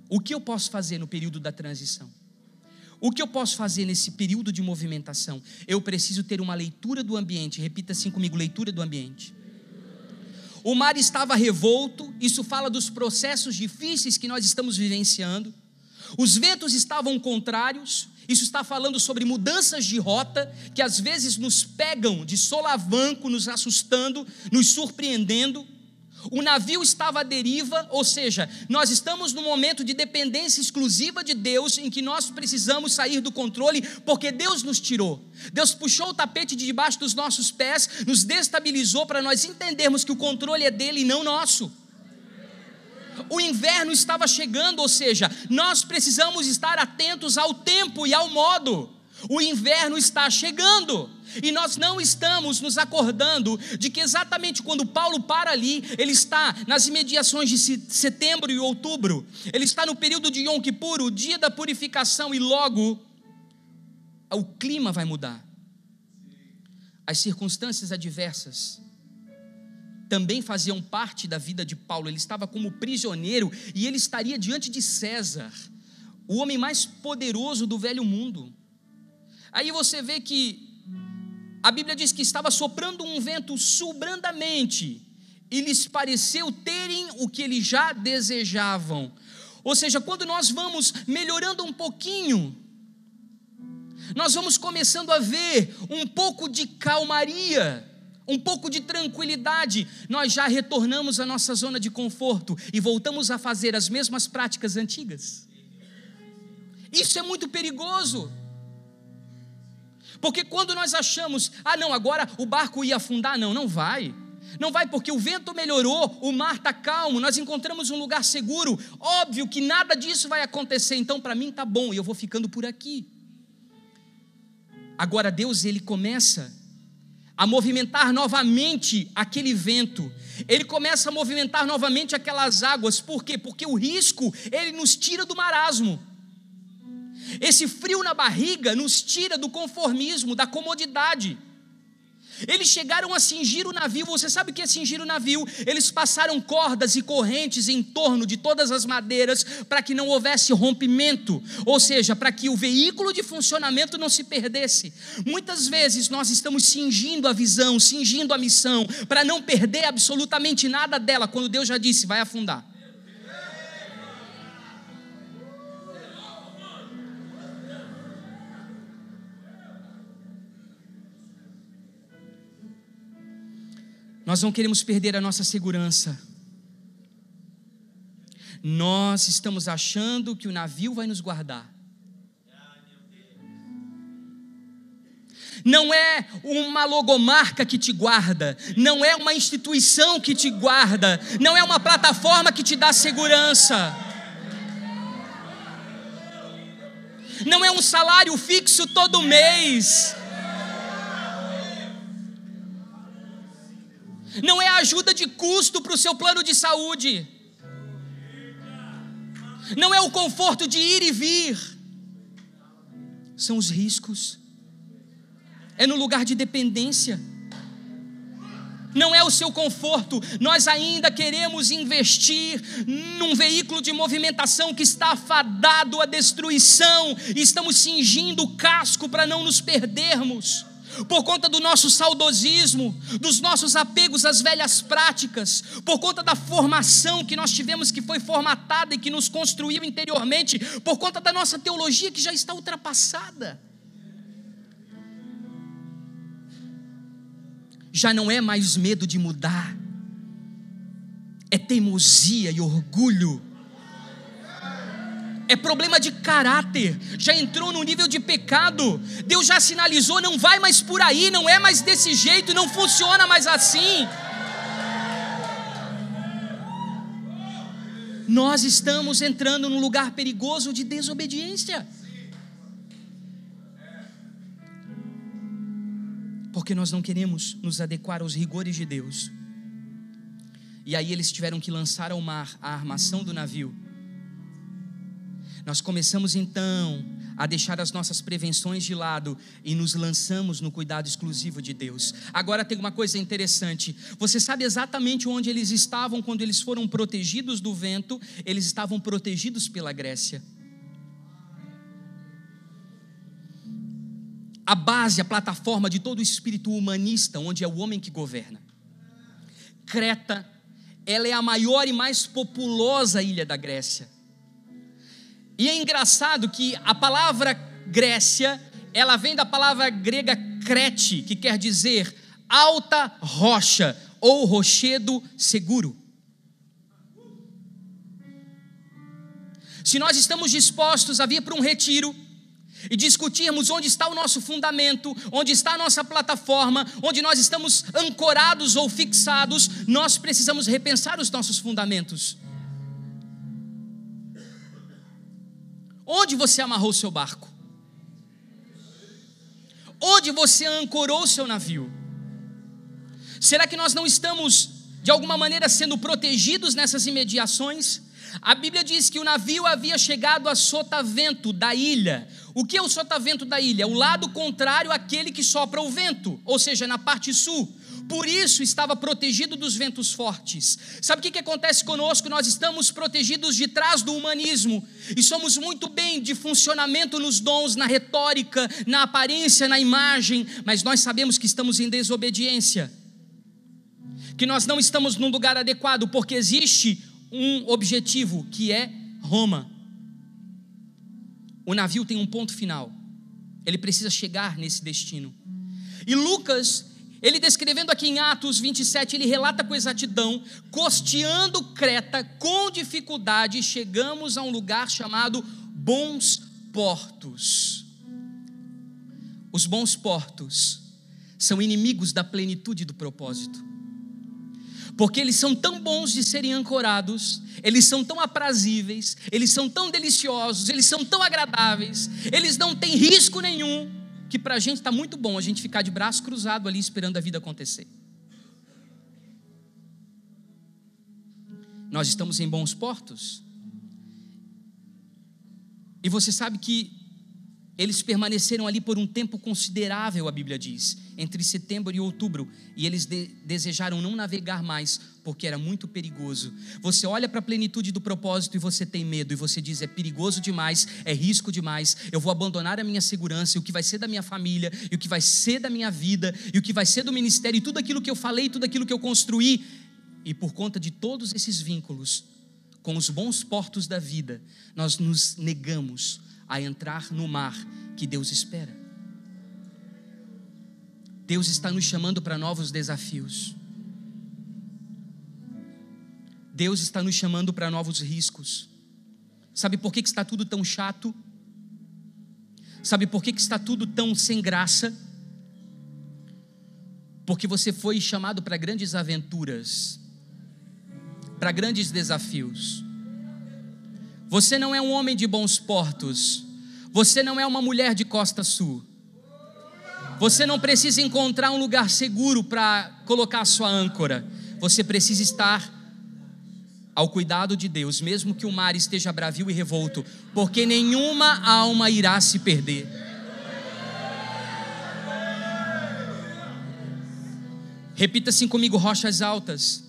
O que eu posso fazer no período da transição? O que eu posso fazer nesse período de movimentação? Eu preciso ter uma leitura do ambiente. Repita assim comigo: leitura do ambiente. O mar estava revolto, isso fala dos processos difíceis que nós estamos vivenciando. Os ventos estavam contrários, isso está falando sobre mudanças de rota, que às vezes nos pegam de solavanco, nos assustando, nos surpreendendo. O navio estava à deriva, ou seja, nós estamos num momento de dependência exclusiva de Deus, em que nós precisamos sair do controle, porque Deus nos tirou. Deus puxou o tapete de debaixo dos nossos pés, nos destabilizou para nós entendermos que o controle é dele e não nosso. O inverno estava chegando, ou seja, nós precisamos estar atentos ao tempo e ao modo. O inverno está chegando. E nós não estamos nos acordando de que exatamente quando Paulo para ali, ele está nas imediações de setembro e outubro, ele está no período de Yom Kippur, o dia da purificação, e logo o clima vai mudar. As circunstâncias adversas também faziam parte da vida de Paulo. Ele estava como prisioneiro e ele estaria diante de César, o homem mais poderoso do velho mundo. Aí você vê que a Bíblia diz que estava soprando um vento sul brandamente, e lhes pareceu terem o que eles já desejavam. Ou seja, quando nós vamos melhorando um pouquinho, nós vamos começando a ver um pouco de calmaria, um pouco de tranquilidade, nós já retornamos à nossa zona de conforto e voltamos a fazer as mesmas práticas antigas. Isso é muito perigoso. Porque quando nós achamos, não, agora o barco ia afundar, não vai. Não vai, porque o vento melhorou, o mar está calmo, nós encontramos um lugar seguro. Óbvio que nada disso vai acontecer, então para mim está bom e eu vou ficando por aqui. Agora Deus, ele começa a movimentar novamente aquele vento. Ele começa a movimentar novamente aquelas águas. Por quê? Porque o risco, ele nos tira do marasmo. Esse frio na barriga nos tira do conformismo, da comodidade. Eles chegaram a cingir o navio. Você sabe o que é cingir o navio? Eles passaram cordas e correntes em torno de todas as madeiras para que não houvesse rompimento, ou seja, para que o veículo de funcionamento não se perdesse. Muitas vezes nós estamos cingindo a visão, cingindo a missão, para não perder absolutamente nada dela, quando Deus já disse, vai afundar. Nós não queremos perder a nossa segurança. Nós estamos achando que o navio vai nos guardar. Não é uma logomarca que te guarda, não é uma instituição que te guarda, não é uma plataforma que te dá segurança. Não é um salário fixo todo mês. Não é ajuda de custo para o seu plano de saúde. Não é o conforto de ir e vir. São os riscos. É no lugar de dependência. Não é o seu conforto. Nós ainda queremos investir num veículo de movimentação que está afadado à destruição. E estamos cingindo o casco para não nos perdermos. Por conta do nosso saudosismo, dos nossos apegos às velhas práticas, por conta da formação que nós tivemos, que foi formatada e que nos construiu interiormente, por conta da nossa teologia que já está ultrapassada. Já não é mais medo de mudar, é teimosia e orgulho. É problema de caráter, já entrou no nível de pecado. Deus já sinalizou, não vai mais por aí, não é mais desse jeito, não funciona mais assim. Nós estamos entrando num lugar perigoso de desobediência. Porque nós não queremos nos adequar aos rigores de Deus. E aí eles tiveram que lançar ao mar a armação do navio. Nós começamos então a deixar as nossas prevenções de lado e nos lançamos no cuidado exclusivo de Deus. Agora tem uma coisa interessante. Você sabe exatamente onde eles estavam quando eles foram protegidos do vento? Eles estavam protegidos pela Grécia. A base, a plataforma de todo o espírito humanista, onde é o homem que governa. Creta, ela é a maior e mais populosa ilha da Grécia. E é engraçado que a palavra Grécia, ela vem da palavra grega krete, que quer dizer alta rocha ou rochedo seguro. se nós estamos dispostos a vir para um retiro e discutirmos onde está o nosso fundamento, onde está a nossa plataforma, onde nós estamos ancorados ou fixados, nós precisamos repensar os nossos fundamentos. Onde você amarrou o seu barco? Onde você ancorou o seu navio? Será que nós não estamos, de alguma maneira, sendo protegidos nessas imediações? A Bíblia diz que o navio havia chegado a sotavento da ilha. O que é o sotavento da ilha? O lado contrário àquele que sopra o vento, ou seja, na parte sul. Por isso estava protegido dos ventos fortes. Sabe o que acontece conosco? Nós estamos protegidos de trás do humanismo e somos muito bem de funcionamento nos dons, na retórica, na aparência, na imagem, mas nós sabemos que estamos em desobediência, que nós não estamos num lugar adequado, porque existe um objetivo, que é Roma. O navio tem um ponto final, ele precisa chegar nesse destino. E Lucas, ele descrevendo aqui em Atos 27, ele relata com exatidão: costeando Creta com dificuldade, chegamos a um lugar chamado Bons Portos. Os bons portos são inimigos da plenitude do propósito, porque eles são tão bons de serem ancorados, eles são tão aprazíveis, eles são tão deliciosos, eles são tão agradáveis, eles não têm risco nenhum, que para a gente está muito bom a gente ficar de braço cruzado ali esperando a vida acontecer. Nós estamos em bons portos, e você sabe que eles permaneceram ali por um tempo considerável, a Bíblia diz, entre setembro e outubro, e eles desejaram não navegar mais, porque era muito perigoso. Você olha para a plenitude do propósito e você tem medo, e você diz: é perigoso demais, é risco demais, eu vou abandonar a minha segurança, e o que vai ser da minha família, e o que vai ser da minha vida, e o que vai ser do ministério, e tudo aquilo que eu falei, tudo aquilo que eu construí, e por conta de todos esses vínculos com os bons portos da vida, nós nos negamos a entrar no mar que Deus espera. Deus está nos chamando para novos desafios. Deus está nos chamando para novos riscos. Sabe por que está tudo tão chato? Sabe por que está tudo tão sem graça? Porque você foi chamado para grandes aventuras, para grandes desafios. Você não é um homem de bons portos, você não é uma mulher de costa sul. Você não precisa encontrar um lugar seguro para colocar a sua âncora. Você precisa estar ao cuidado de Deus, mesmo que o mar esteja bravio e revolto, porque nenhuma alma irá se perder. Repita assim comigo: rochas altas.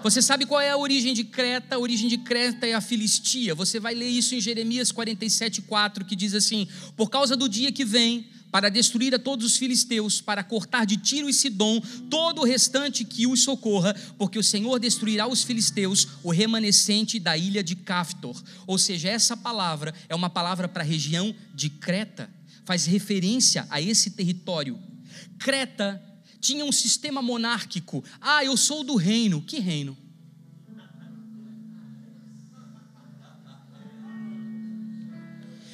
Você sabe qual é a origem de Creta? A origem de Creta é a Filistia. Você vai ler isso em Jeremias 47:4, que diz assim: por causa do dia que vem, para destruir a todos os filisteus, para cortar de Tiro e Sidom todo o restante que os socorra, porque o Senhor destruirá os filisteus, o remanescente da ilha de Caftor. Ou seja, essa palavra é uma palavra para a região de Creta, faz referência a esse território. Creta tinha um sistema monárquico. Ah, eu sou do reino. Que reino?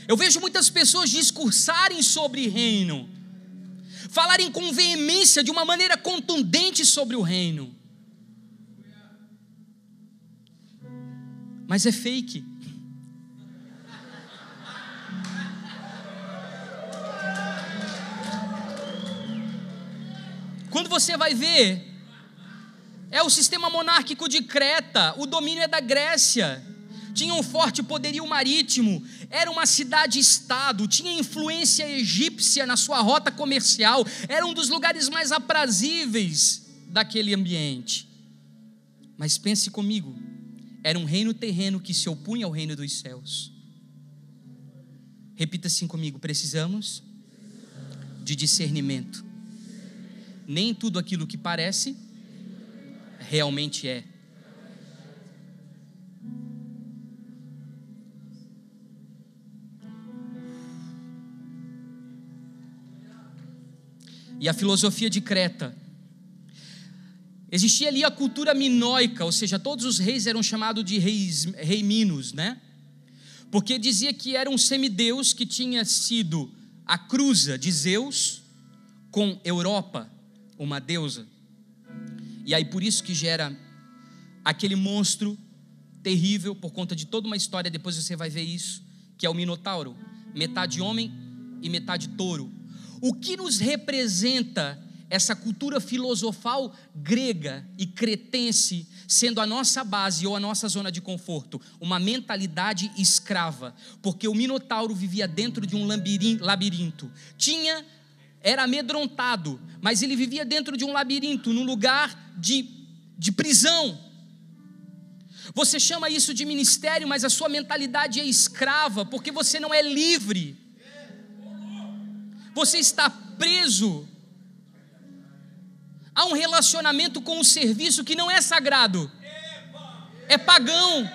Eu vejo muitas pessoas discursarem sobre reino, falarem com veemência, de uma maneira contundente sobre o reino, mas é fake. Quando você vai ver, é o sistema monárquico de Creta, o domínio é da Grécia, tinha um forte poderio marítimo, era uma cidade-estado, tinha influência egípcia na sua rota comercial, era um dos lugares mais aprazíveis daquele ambiente. Mas pense comigo, era um reino terreno que se opunha ao reino dos céus. Repita assim comigo: precisamos de discernimento. Nem tudo aquilo que parece, realmente é. E a filosofia de Creta, existia ali a cultura minoica, ou seja, todos os reis eram chamados de reis minos, né? porque dizia que era um semideus que tinha sido a cruza de Zeus com Europa, uma deusa. E aí por isso que gera aquele monstro terrível, por conta de toda uma história, depois você vai ver isso, que é o Minotauro, metade homem e metade touro. O que nos representa essa cultura filosofal grega e cretense, sendo a nossa base ou a nossa zona de conforto? Uma mentalidade escrava, porque o Minotauro vivia dentro de um labirinto, era amedrontado, mas ele vivia dentro de um labirinto, num lugar de prisão. Você chama isso de ministério, mas a sua mentalidade é escrava, porque você não é livre, você está preso a um relacionamento com um serviço que não é sagrado, é pagão,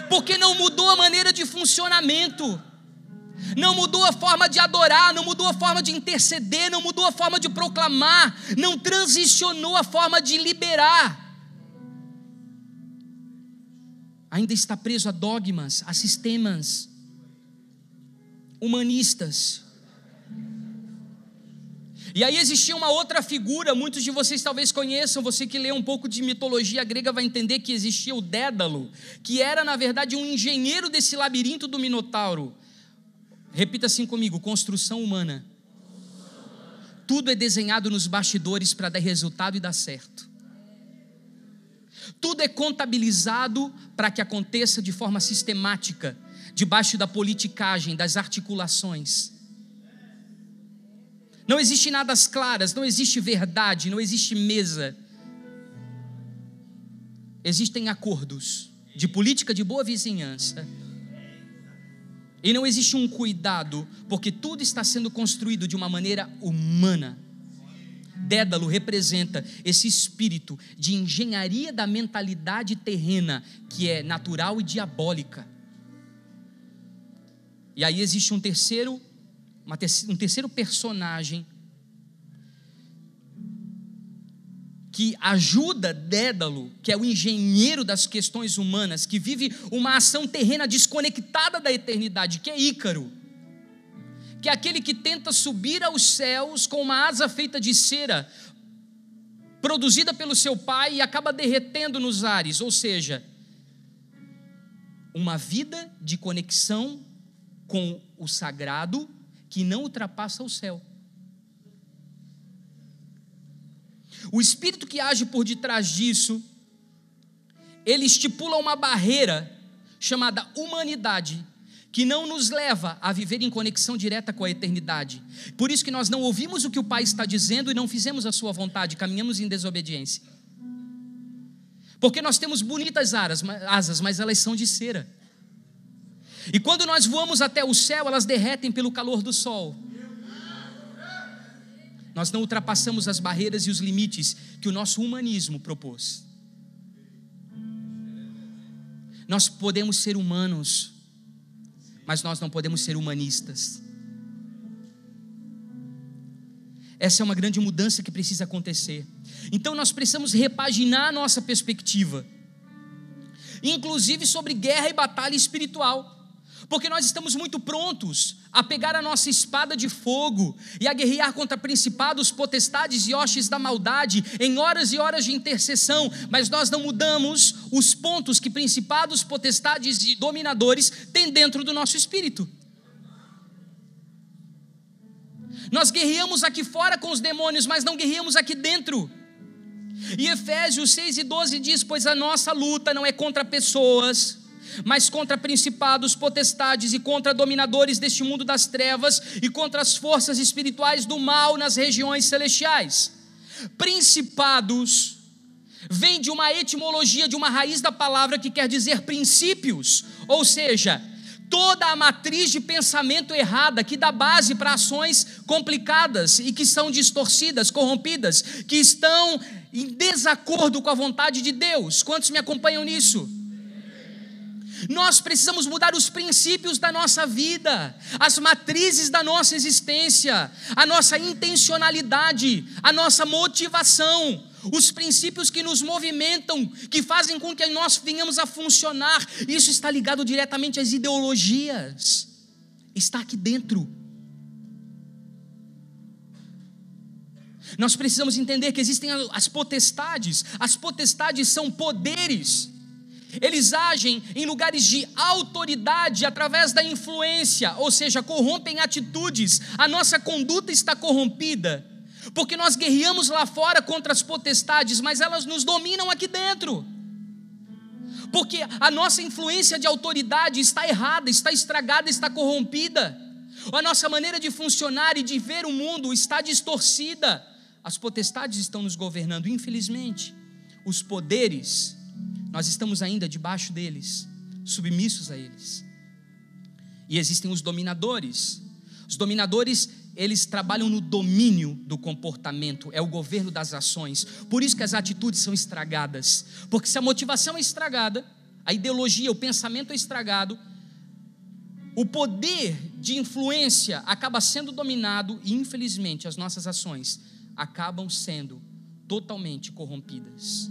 porque não mudou a maneira de funcionamento, não mudou a forma de adorar, não mudou a forma de interceder, não mudou a forma de proclamar, não transicionou a forma de liberar. Ainda está preso a dogmas, a sistemas humanistas. E aí existia uma outra figura, muitos de vocês talvez conheçam, você que lê um pouco de mitologia grega vai entender que existia o Dédalo, que era na verdade um engenheiro desse labirinto do Minotauro. Repita assim comigo: construção humana. Tudo é desenhado nos bastidores para dar resultado e dar certo. Tudo é contabilizado para que aconteça de forma sistemática, debaixo da politicagem, das articulações. Não existe nada às claras, não existe verdade, não existe mesa. Existem acordos de política de boa vizinhança. E não existe um cuidado, porque tudo está sendo construído de uma maneira humana. Dédalo representa esse espírito de engenharia da mentalidade terrena, que é natural e diabólica. E aí existe um terceiro personagem que ajuda Dédalo, que é o engenheiro das questões humanas, que vive uma ação terrena desconectada da eternidade, que é Ícaro, que é aquele que tenta subir aos céus com uma asa feita de cera, produzida pelo seu pai, e acaba derretendo nos ares, ou seja, uma vida de conexão com o sagrado, que não ultrapassa o céu. O espírito que age por detrás disso, ele estipula uma barreira chamada humanidade, que não nos leva a viver em conexão direta com a eternidade. Por isso que nós não ouvimos o que o Pai está dizendo e não fizemos a sua vontade, caminhamos em desobediência. Porque nós temos bonitas asas, mas elas são de cera. E quando nós voamos até o céu, elas derretem pelo calor do sol. Nós não ultrapassamos as barreiras e os limites que o nosso humanismo propôs. Nós podemos ser humanos, mas nós não podemos ser humanistas. Essa é uma grande mudança que precisa acontecer. Então nós precisamos repaginar a nossa perspectiva, inclusive sobre guerra e batalha espiritual. Porque nós estamos muito prontos a pegar a nossa espada de fogo e a guerrear contra principados, potestades e hostes da maldade em horas e horas de intercessão, mas nós não mudamos os pontos que principados, potestades e dominadores têm dentro do nosso espírito. Nós guerreamos aqui fora com os demônios, mas não guerreamos aqui dentro. E Efésios 6:12 diz: pois a nossa luta não é contra pessoas, mas contra principados, potestades e contra dominadores deste mundo das trevas e contra as forças espirituais do mal nas regiões celestiais. Principados vem de uma etimologia, de uma raiz da palavra que quer dizer princípios, ou seja, toda a matriz de pensamento errada que dá base para ações complicadas e que são distorcidas, corrompidas, que estão em desacordo com a vontade de Deus. Quantos me acompanham nisso? Nós precisamos mudar os princípios da nossa vida, as matrizes da nossa existência, a nossa intencionalidade, a nossa motivação, os princípios que nos movimentam, que fazem com que nós venhamos a funcionar, isso está ligado diretamente às ideologias, está aqui dentro. Nós precisamos entender que existem as potestades são poderes, eles agem em lugares de autoridade através da influência, ou seja, corrompem atitudes, a nossa conduta está corrompida, porque nós guerreamos lá fora contra as potestades, mas elas nos dominam aqui dentro, porque a nossa influência de autoridade está errada, está estragada, está corrompida, a nossa maneira de funcionar e de ver o mundo está distorcida, as potestades estão nos governando, infelizmente, os poderes, nós estamos ainda debaixo deles, submissos a eles, e existem os dominadores, eles trabalham no domínio do comportamento, é o governo das ações, por isso que as atitudes são estragadas, porque se a motivação é estragada, a ideologia, o pensamento é estragado, o poder de influência acaba sendo dominado, e infelizmente as nossas ações acabam sendo totalmente corrompidas.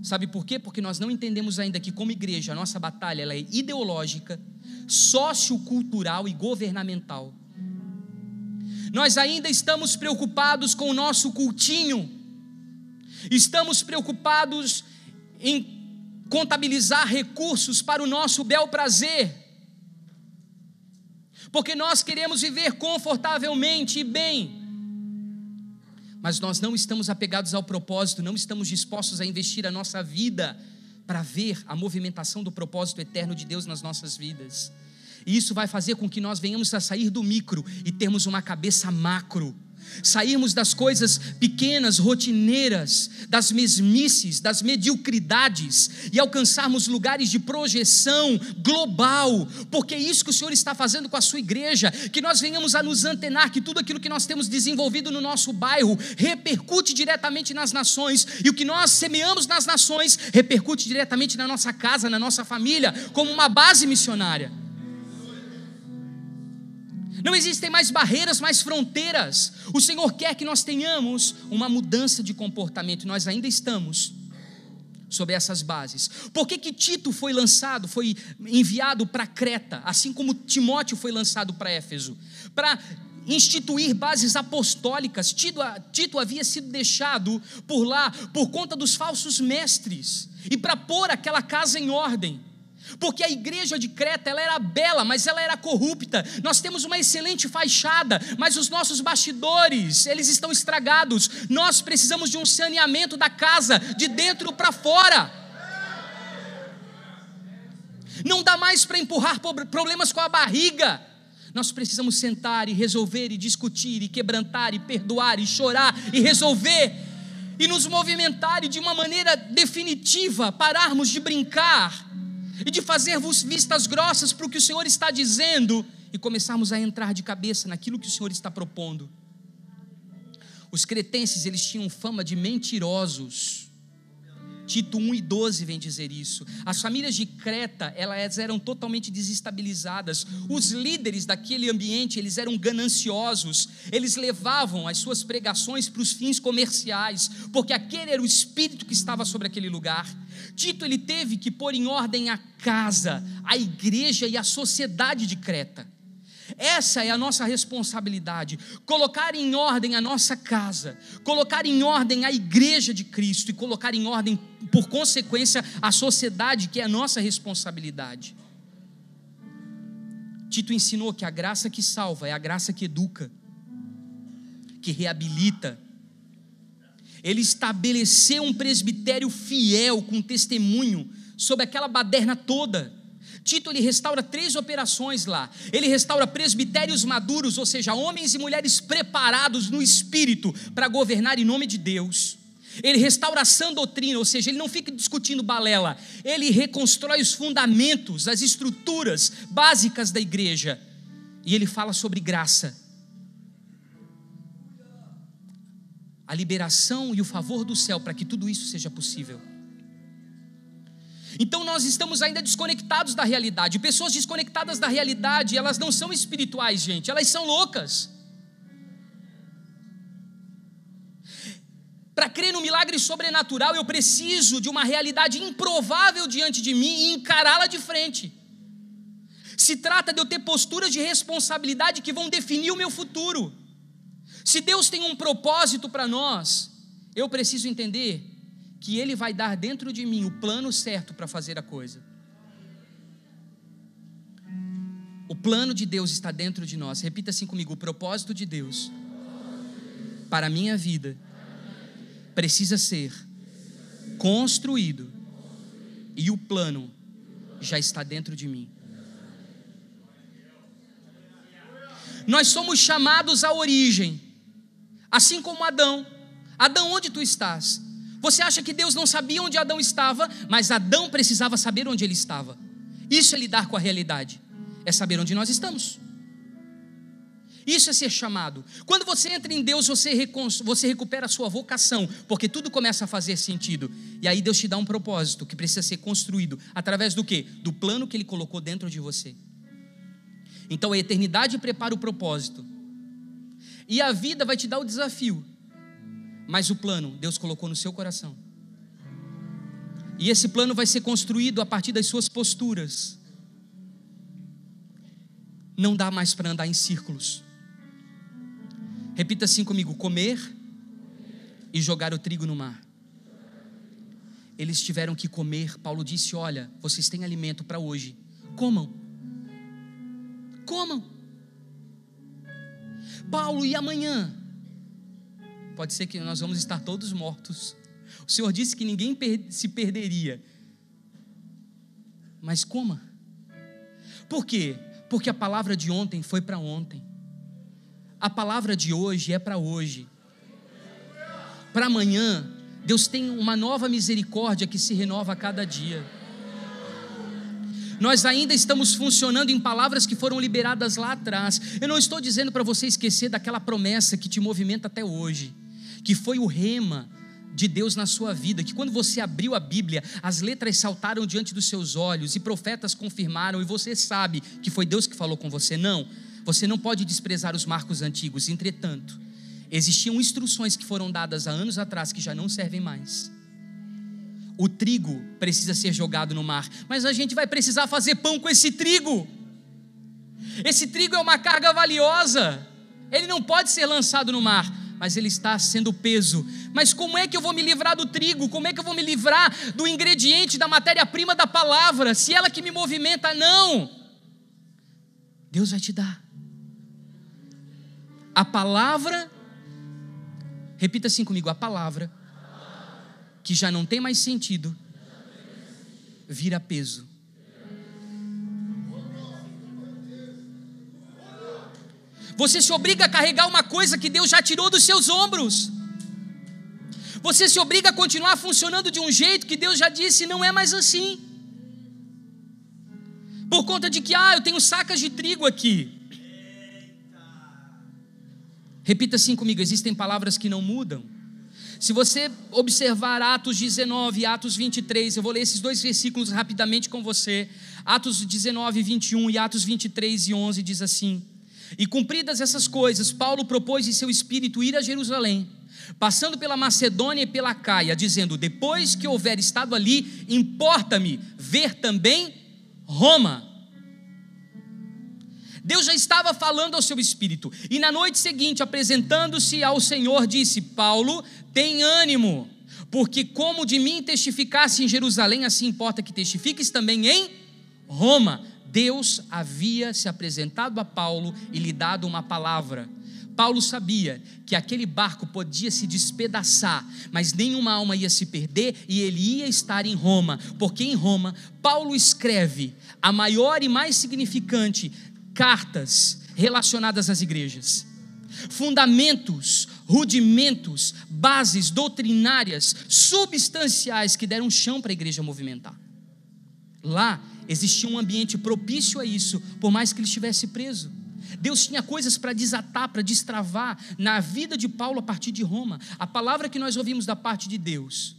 Sabe por quê? Porque nós não entendemos ainda que como igreja a nossa batalha ela é ideológica, sociocultural e governamental. Nós ainda estamos preocupados com o nosso cultinho, estamos preocupados em contabilizar recursos para o nosso bel prazer, porque nós queremos viver confortavelmente e bem, mas nós não estamos apegados ao propósito, não estamos dispostos a investir a nossa vida para ver a movimentação do propósito eterno de Deus nas nossas vidas, e isso vai fazer com que nós venhamos a sair do micro e termos uma cabeça macro, sairmos das coisas pequenas, rotineiras, das mesmices, das mediocridades e alcançarmos lugares de projeção global, porque é isso que o Senhor está fazendo com a sua igreja, que nós venhamos a nos antenar, que tudo aquilo que nós temos desenvolvido no nosso bairro repercute diretamente nas nações, e o que nós semeamos nas nações repercute diretamente na nossa casa, na nossa família, como uma base missionária. Não existem mais barreiras, mais fronteiras. O Senhor quer que nós tenhamos uma mudança de comportamento. Nós ainda estamos sobre essas bases. Por que Tito foi enviado para Creta, assim como Timóteo foi lançado para Éfeso? Para instituir bases apostólicas. Tito havia sido deixado por lá por conta dos falsos mestres e para pôr aquela casa em ordem. Porque a igreja de Creta, ela era bela, mas ela era corrupta. Nós temos uma excelente fachada, mas os nossos bastidores, eles estão estragados. Nós precisamos de um saneamento da casa, de dentro para fora. Não dá mais para empurrar problemas com a barriga. Nós precisamos sentar e resolver, e discutir, e quebrantar, e perdoar, e chorar, e resolver, e nos movimentar, e de uma maneira definitiva, pararmos de brincar e de fazer-vos vistas grossas para o que o Senhor está dizendo, e começarmos a entrar de cabeça naquilo que o Senhor está propondo. Os cretenses, eles tinham fama de mentirosos. Tito 1:12 vem dizer isso. As famílias de Creta, elas eram totalmente desestabilizadas. Os líderes daquele ambiente, eles eram gananciosos. Eles levavam as suas pregações para os fins comerciais, porque aquele era o espírito que estava sobre aquele lugar. Tito, ele teve que pôr em ordem a casa, a igreja e a sociedade de Creta. Essa é a nossa responsabilidade, colocar em ordem a nossa casa, colocar em ordem a igreja de Cristo e colocar em ordem, por consequência, a sociedade, que é a nossa responsabilidade. Tito ensinou que a graça que salva é a graça que educa, que reabilita. Ele estabeleceu um presbitério fiel, com testemunho, sobre aquela baderna toda. Tito, ele restaura 3 operações lá. Ele restaura presbitérios maduros, ou seja, homens e mulheres preparados no espírito para governar em nome de Deus. Ele restaura a sã doutrina, ou seja, ele não fica discutindo balela. Ele reconstrói os fundamentos, as estruturas básicas da igreja. E ele fala sobre graça. A liberação e o favor do céu para que tudo isso seja possível. Então nós estamos ainda desconectados da realidade. Pessoas desconectadas da realidade, elas não são espirituais, gente, elas são loucas. Para crer no milagre sobrenatural, eu preciso de uma realidade improvável diante de mim e encará-la de frente. Se trata de eu ter posturas de responsabilidade que vão definir o meu futuro. Se Deus tem um propósito para nós, eu preciso entender que Ele vai dar dentro de mim o plano certo para fazer a coisa. O plano de Deus está dentro de nós. Repita assim comigo: o propósito de Deus para a minha vida precisa ser construído e o plano já está dentro de mim. Nós somos chamados à origem, assim como Adão. Adão, onde tu estás? Você acha que Deus não sabia onde Adão estava, mas Adão precisava saber onde ele estava. Isso é lidar com a realidade, é saber onde nós estamos. Isso é ser chamado. Quando você entra em Deus, você recupera a sua vocação, porque tudo começa a fazer sentido. E aí Deus te dá um propósito que precisa ser construído através do quê? Do plano que Ele colocou dentro de você. Então a eternidade prepara o propósito, e a vida vai te dar o desafio, mas o plano Deus colocou no seu coração. E esse plano vai ser construído a partir das suas posturas. Não dá mais para andar em círculos. Repita assim comigo: comer e jogar o trigo no mar. Eles tiveram que comer. Paulo disse: olha, vocês têm alimento para hoje, comam. Comam. Paulo, e amanhã? Pode ser que nós vamos estar todos mortos. O Senhor disse que ninguém se perderia. Mas coma. Por quê? Porque a palavra de ontem foi para ontem. A palavra de hoje é para hoje. Para amanhã, Deus tem uma nova misericórdia que se renova a cada dia. Nós ainda estamos funcionando em palavras que foram liberadas lá atrás. Eu não estou dizendo para você esquecer daquela promessa que te movimenta até hoje, que foi o rema de Deus na sua vida, que quando você abriu a Bíblia, as letras saltaram diante dos seus olhos e profetas confirmaram, e você sabe que foi Deus que falou com você. Não, você não pode desprezar os marcos antigos. Entretanto, existiam instruções que foram dadas há anos atrás que já não servem mais. O trigo precisa ser jogado no mar, mas a gente vai precisar fazer pão com esse trigo. Esse trigo é uma carga valiosa, ele não pode ser lançado no mar, mas ele está sendo peso. Mas como é que eu vou me livrar do trigo? Como é que eu vou me livrar do ingrediente, da matéria-prima da palavra, se ela que me movimenta? Não, Deus vai te dar a palavra. Repita assim comigo: a palavra que já não tem mais sentido vira peso. Você se obriga a carregar uma coisa que Deus já tirou dos seus ombros. Você se obriga a continuar funcionando de um jeito que Deus já disse não é mais assim. Por conta de que eu tenho sacas de trigo aqui. Repita assim comigo: existem palavras que não mudam. Se você observar Atos 19 e Atos 23, eu vou ler esses dois versículos rapidamente com você. Atos 19, 21 e Atos 23 e 11 diz assim: e cumpridas essas coisas, Paulo propôs em seu espírito ir a Jerusalém, passando pela Macedônia e pela Caia, dizendo: depois que houver estado ali, importa-me ver também Roma. Deus já estava falando ao seu espírito, e na noite seguinte, apresentando-se ao Senhor, disse: Paulo, tem ânimo, porque como de mim testificasse em Jerusalém, assim importa que testifiques também em Roma. Deus havia se apresentado a Paulo e lhe dado uma palavra. Paulo sabia que aquele barco podia se despedaçar, mas nenhuma alma ia se perder, e ele ia estar em Roma, porque em Roma, Paulo escreve a maior e mais significante cartas relacionadas às igrejas, fundamentos, rudimentos, bases doutrinárias, substanciais que deram chão para a igreja movimentar. Lá existia um ambiente propício a isso, por mais que ele estivesse preso. Deus tinha coisas para desatar, para destravar na vida de Paulo a partir de Roma. A palavra que nós ouvimos da parte de Deus,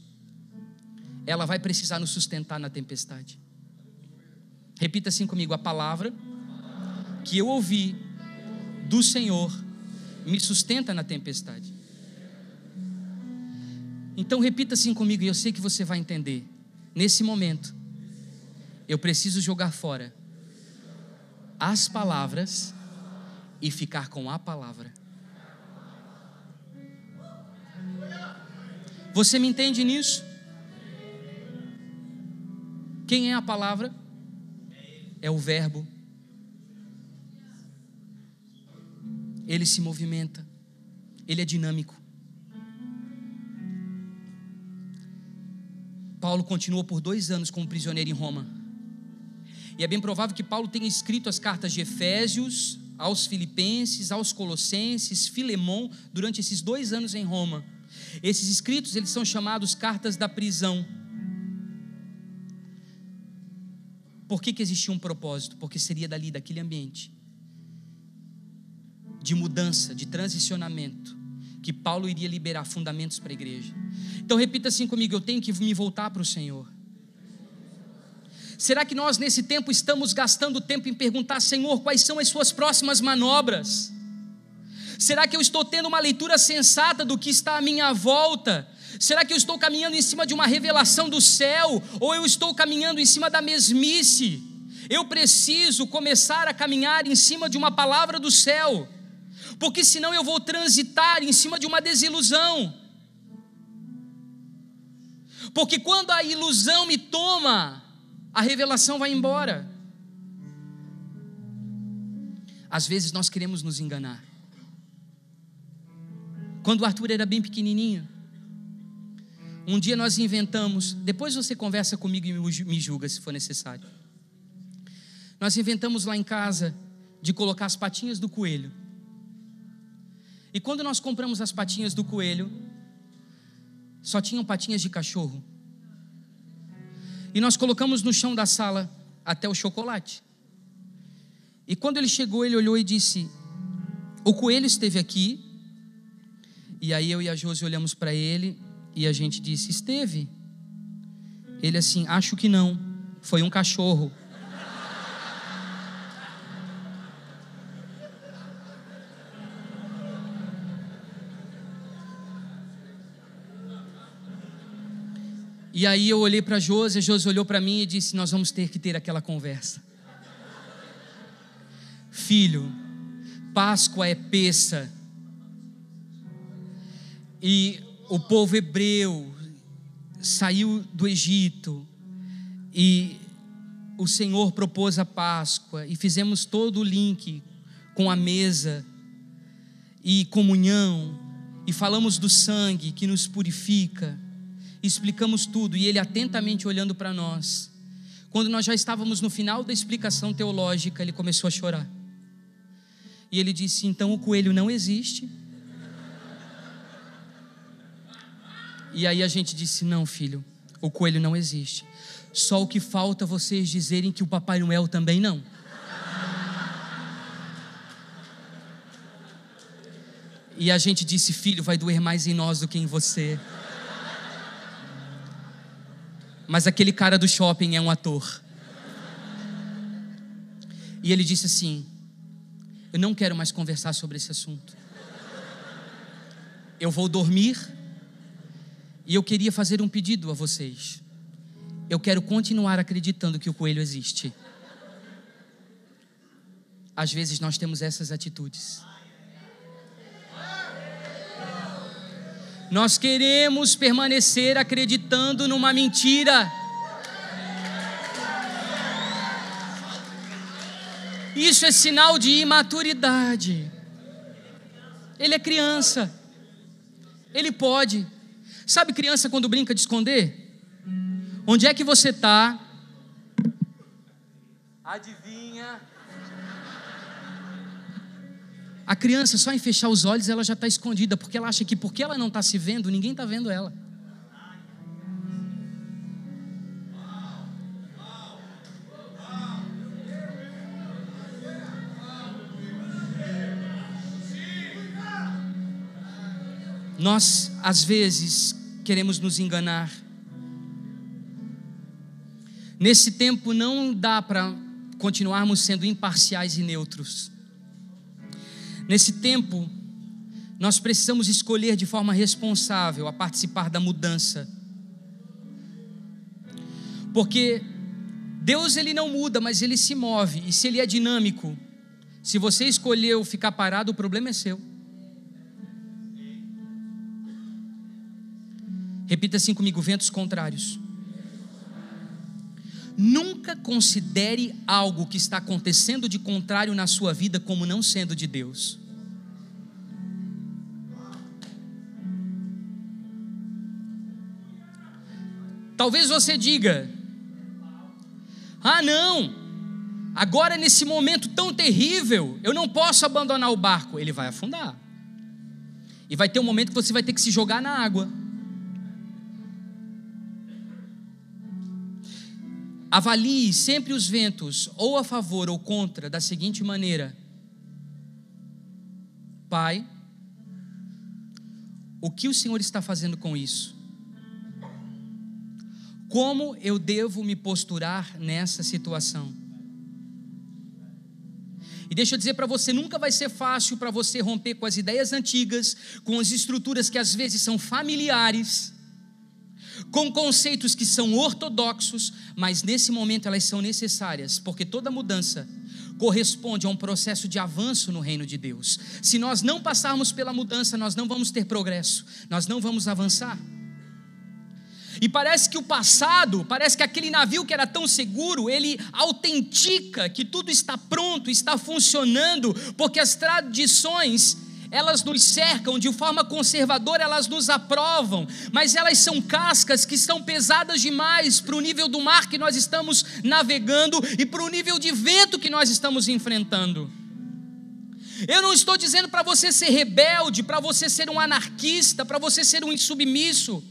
ela vai precisar nos sustentar na tempestade. Repita assim comigo: a palavra que eu ouvi do Senhor me sustenta na tempestade. Então repita assim comigo, e eu sei que você vai entender. Nesse momento, eu preciso jogar fora as palavras e ficar com a palavra. Você me entende nisso? Quem é a palavra? É o verbo. Ele se movimenta, ele é dinâmico. Paulo continuou por 2 anos como prisioneiro em Roma. E é bem provável que Paulo tenha escrito as cartas de Efésios, aos Filipenses, aos Colossenses, Filemon, durante esses 2 anos em Roma. Esses escritos, eles são chamados cartas da prisão. Por que existia um propósito? Porque seria dali, daquele ambiente de mudança, de transicionamento, que Paulo iria liberar fundamentos para a igreja. Então repita assim comigo, eu tenho que me voltar para o Senhor. Será que nós nesse tempo estamos gastando tempo em perguntar, Senhor, quais são as suas próximas manobras? Será que eu estou tendo uma leitura sensata do que está à minha volta? Será que eu estou caminhando em cima de uma revelação do céu? Ou eu estou caminhando em cima da mesmice? Eu preciso começar a caminhar em cima de uma palavra do céu, porque senão eu vou transitar em cima de uma desilusão. Porque quando a ilusão me toma, a revelação vai embora. Às vezes nós queremos nos enganar. Quando o Arthur era bem pequenininho, um dia nós inventamos, depois você conversa comigo e me julga se for necessário. Nós inventamos lá em casa de colocar as patinhas do coelho. E quando nós compramos as patinhas do coelho, só tinham patinhas de cachorro. E nós colocamos no chão da sala até o chocolate. E quando ele chegou, ele olhou e disse: o coelho esteve aqui. E aí eu e a Josi olhamos para ele e a gente disse: esteve? Ele assim: acho que não, foi um cachorro. E aí eu olhei para a Josi olhou para mim e disse: nós vamos ter que ter aquela conversa. Filho, Páscoa é peça. E o povo hebreu saiu do Egito e o Senhor propôs a Páscoa e fizemos todo o link com a mesa e comunhão e falamos do sangue que nos purifica. Explicamos tudo e ele atentamente olhando para nós. Quando nós já estávamos no final da explicação teológica, ele começou a chorar. E ele disse: então o coelho não existe? E aí a gente disse: não, filho, o coelho não existe. Só o que falta vocês dizerem que o Papai Noel também não. E a gente disse: filho, vai doer mais em nós do que em você. Mas aquele cara do shopping é um ator. E ele disse assim: eu não quero mais conversar sobre esse assunto. Eu vou dormir. E eu queria fazer um pedido a vocês. Eu quero continuar acreditando que o coelho existe. Às vezes nós temos essas atitudes. Nós queremos permanecer acreditando numa mentira. Isso é sinal de imaturidade. Ele é criança. Ele pode. Sabe criança quando brinca de esconder? Onde é que você está? Adivinha? A criança, só em fechar os olhos, ela já está escondida, porque ela acha que porque ela não está se vendo, ninguém está vendo ela. Nós, às vezes, queremos nos enganar. Nesse tempo não dá para continuarmos sendo imparciais e neutros. Nesse tempo, nós precisamos escolher de forma responsável a participar da mudança. Porque Deus, Ele não muda, mas Ele se move. E se Ele é dinâmico, se você escolheu ficar parado, o problema é seu. Repita assim comigo: ventos contrários. Nunca considere algo que está acontecendo de contrário na sua vida como não sendo de Deus. Talvez você diga: ah não, agora nesse momento tão terrível, eu não posso abandonar o barco. Ele vai afundar. E vai ter um momento que você vai ter que se jogar na água. Avalie sempre os ventos, ou a favor ou contra, da seguinte maneira: Pai, o que o Senhor está fazendo com isso? Como eu devo me posturar nessa situação? E deixa eu dizer para você, nunca vai ser fácil para você romper com as ideias antigas, com as estruturas que às vezes são familiares, com conceitos que são ortodoxos, mas nesse momento elas são necessárias, porque toda mudança corresponde a um processo de avanço no reino de Deus. Se nós não passarmos pela mudança, nós não vamos ter progresso, nós não vamos avançar. E parece que o passado, parece que aquele navio que era tão seguro, ele autentica que tudo está pronto, está funcionando, porque as tradições, elas nos cercam de forma conservadora, elas nos aprovam, mas elas são cascas que estão pesadas demais para o nível do mar que nós estamos navegando e para o nível de vento que nós estamos enfrentando. Eu não estou dizendo para você ser rebelde, para você ser um anarquista, para você ser um insubmisso,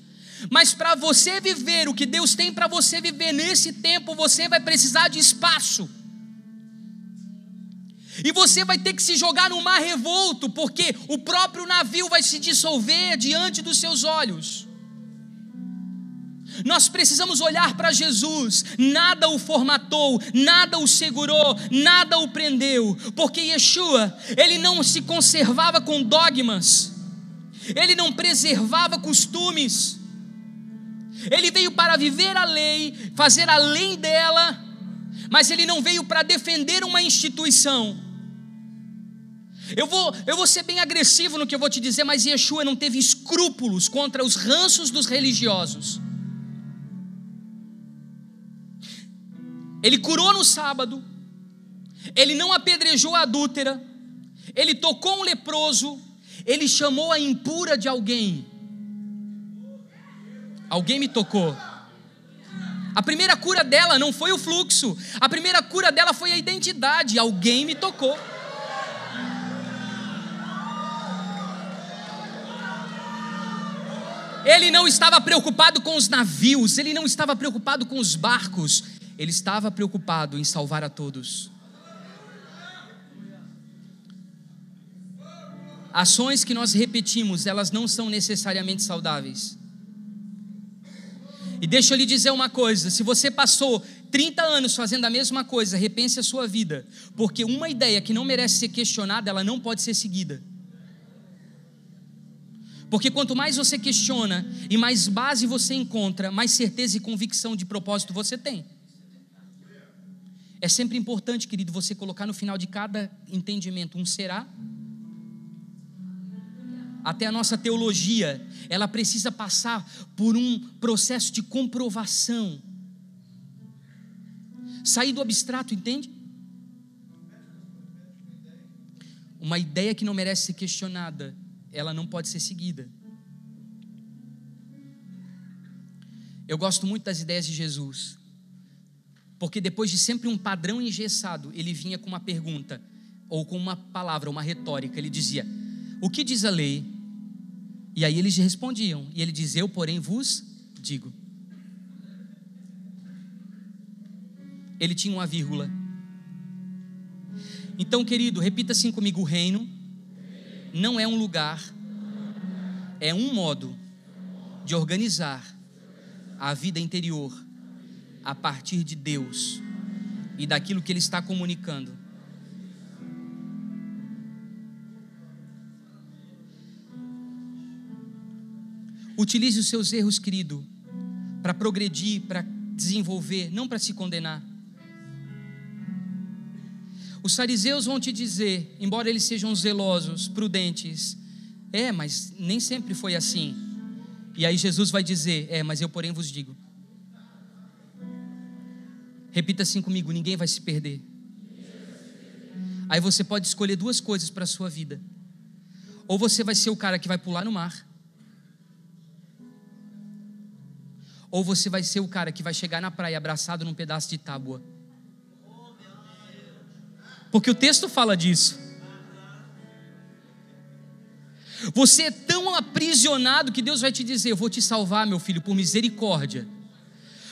mas para você viver o que Deus tem para você viver nesse tempo, você vai precisar de espaço. E você vai ter que se jogar no mar revolto, porque o próprio navio vai se dissolver diante dos seus olhos. Nós precisamos olhar para Jesus. Nada o formatou, nada o segurou, nada o prendeu, porque Yeshua, ele não se conservava com dogmas, ele não preservava costumes. Ele veio para viver a lei, fazer além dela, mas ele não veio para defender uma instituição. Eu vou ser bem agressivo no que eu vou te dizer, mas Yeshua não teve escrúpulos contra os ranços dos religiosos. Ele curou no sábado, ele não apedrejou a adúltera, ele tocou um leproso, ele chamou a impura de alguém. Alguém me tocou. A primeira cura dela não foi o fluxo, a primeira cura dela foi a identidade. Alguém me tocou. Ele não estava preocupado com os navios, ele não estava preocupado com os barcos, ele estava preocupado em salvar a todos. Ações que nós repetimos, elas não são necessariamente saudáveis. E deixa eu lhe dizer uma coisa: se você passou 30 anos fazendo a mesma coisa, repense a sua vida, porque uma ideia que não merece ser questionada, ela não pode ser seguida. Porque quanto mais você questiona e mais base você encontra, mais certeza e convicção de propósito você tem. É sempre importante, querido, você colocar no final de cada entendimento um será. Até a nossa teologia, ela precisa passar por um processo de comprovação. Sair do abstrato, entende? Uma ideia que não merece ser questionada, ela não pode ser seguida. Eu gosto muito das ideias de Jesus, porque depois de sempre um padrão engessado, ele vinha com uma pergunta, ou com uma palavra, uma retórica. Ele dizia: o que diz a lei? E aí eles respondiam, e ele diz: eu, porém, vos digo. Ele tinha uma vírgula. Então, querido, repita assim comigo: o reino não é um lugar, é um modo de organizar a vida interior a partir de Deus e daquilo que Ele está comunicando. Utilize os seus erros, querido, para progredir, para desenvolver, não para se condenar. Os fariseus vão te dizer, embora eles sejam zelosos, prudentes, mas nem sempre foi assim. E aí Jesus vai dizer, mas eu porém vos digo. Repita assim comigo, ninguém vai se perder. Aí você pode escolher duas coisas para a sua vida. Ou você vai ser o cara que vai pular no mar, ou você vai ser o cara que vai chegar na praia abraçado num pedaço de tábua. Porque o texto fala disso. Você é tão aprisionado que Deus vai te dizer, eu vou te salvar, meu filho, por misericórdia.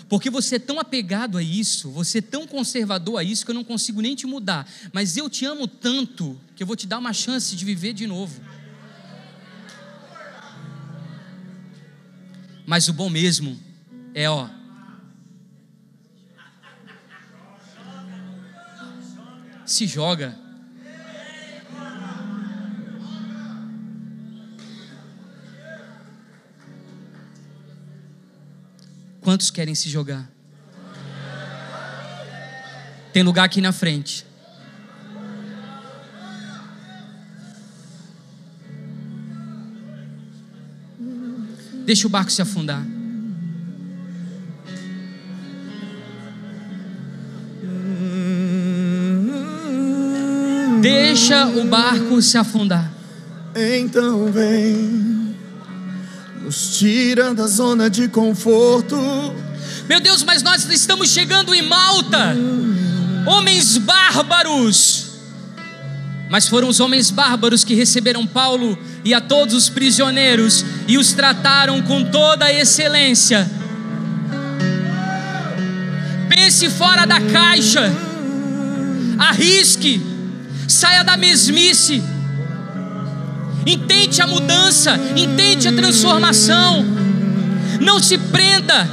Porque você é tão apegado a isso, você é tão conservador a isso, que eu não consigo nem te mudar. Mas eu te amo tanto, que eu vou te dar uma chance de viver de novo. Mas o bom mesmo é, se joga. Quantos querem se jogar? Tem lugar aqui na frente. Deixa o barco se afundar. Deixa o barco se afundar. Então vem, nos tira da zona de conforto. Meu Deus, mas nós estamos chegando em Malta. Homens bárbaros. Mas foram os homens bárbaros que receberam Paulo e a todos os prisioneiros e os trataram com toda a excelência. Pense fora da caixa. Arrisque. Saia da mesmice. Intente a mudança. Intente a transformação. Não se prenda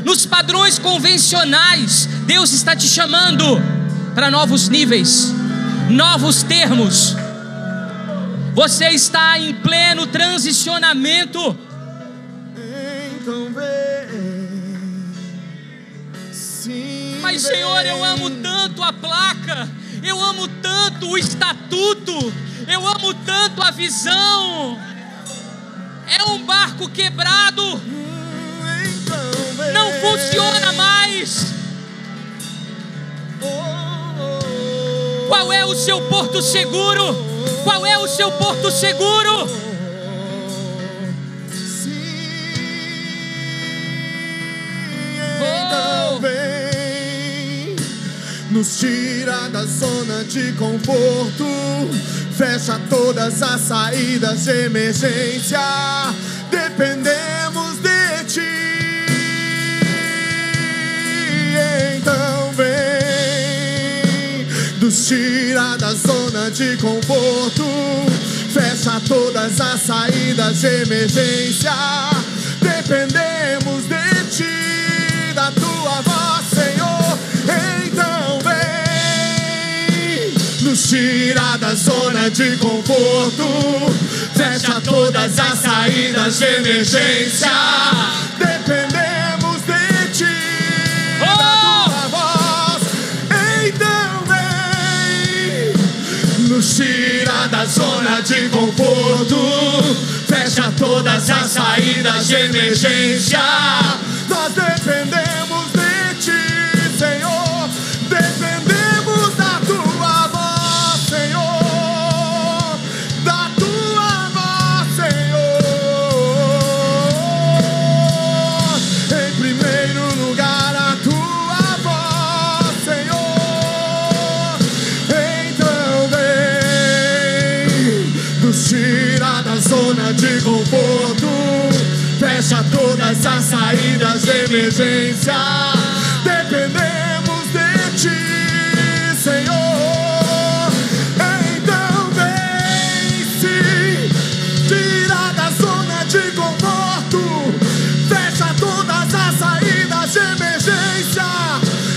nos padrões convencionais. Deus está te chamando para novos níveis, novos termos. Você está em pleno transicionamento. Então vem. Mas Senhor, eu amo tanto a placa, eu amo tanto o estatuto, eu amo tanto a visão. É um barco quebrado, não funciona mais. Qual é o seu porto seguro? Qual é o seu porto seguro? Então vem, nos tira da zona de conforto, fecha todas as saídas de emergência. Dependemos de ti. Então vem, nos tira da zona de conforto, fecha todas as saídas de emergência. Dependemos de ti, da tua voz, Senhor. Então vem, nos tira da zona de conforto, fecha todas as saídas de emergência. Dependemos de ti, da tua voz. Então vem, nos tira da zona de conforto, fecha todas as saídas de emergência. Nós dependemos de ti, Senhor. Dependemos da tua voz, Senhor. Da tua voz, Senhor. Em primeiro lugar, a tua voz, Senhor. Então vem, nos tira da zona de conforto, fecha todas as saídas de emergência. Dependemos de ti, Senhor. Então vem, sim, tira da zona de conforto, fecha todas as saídas de emergência.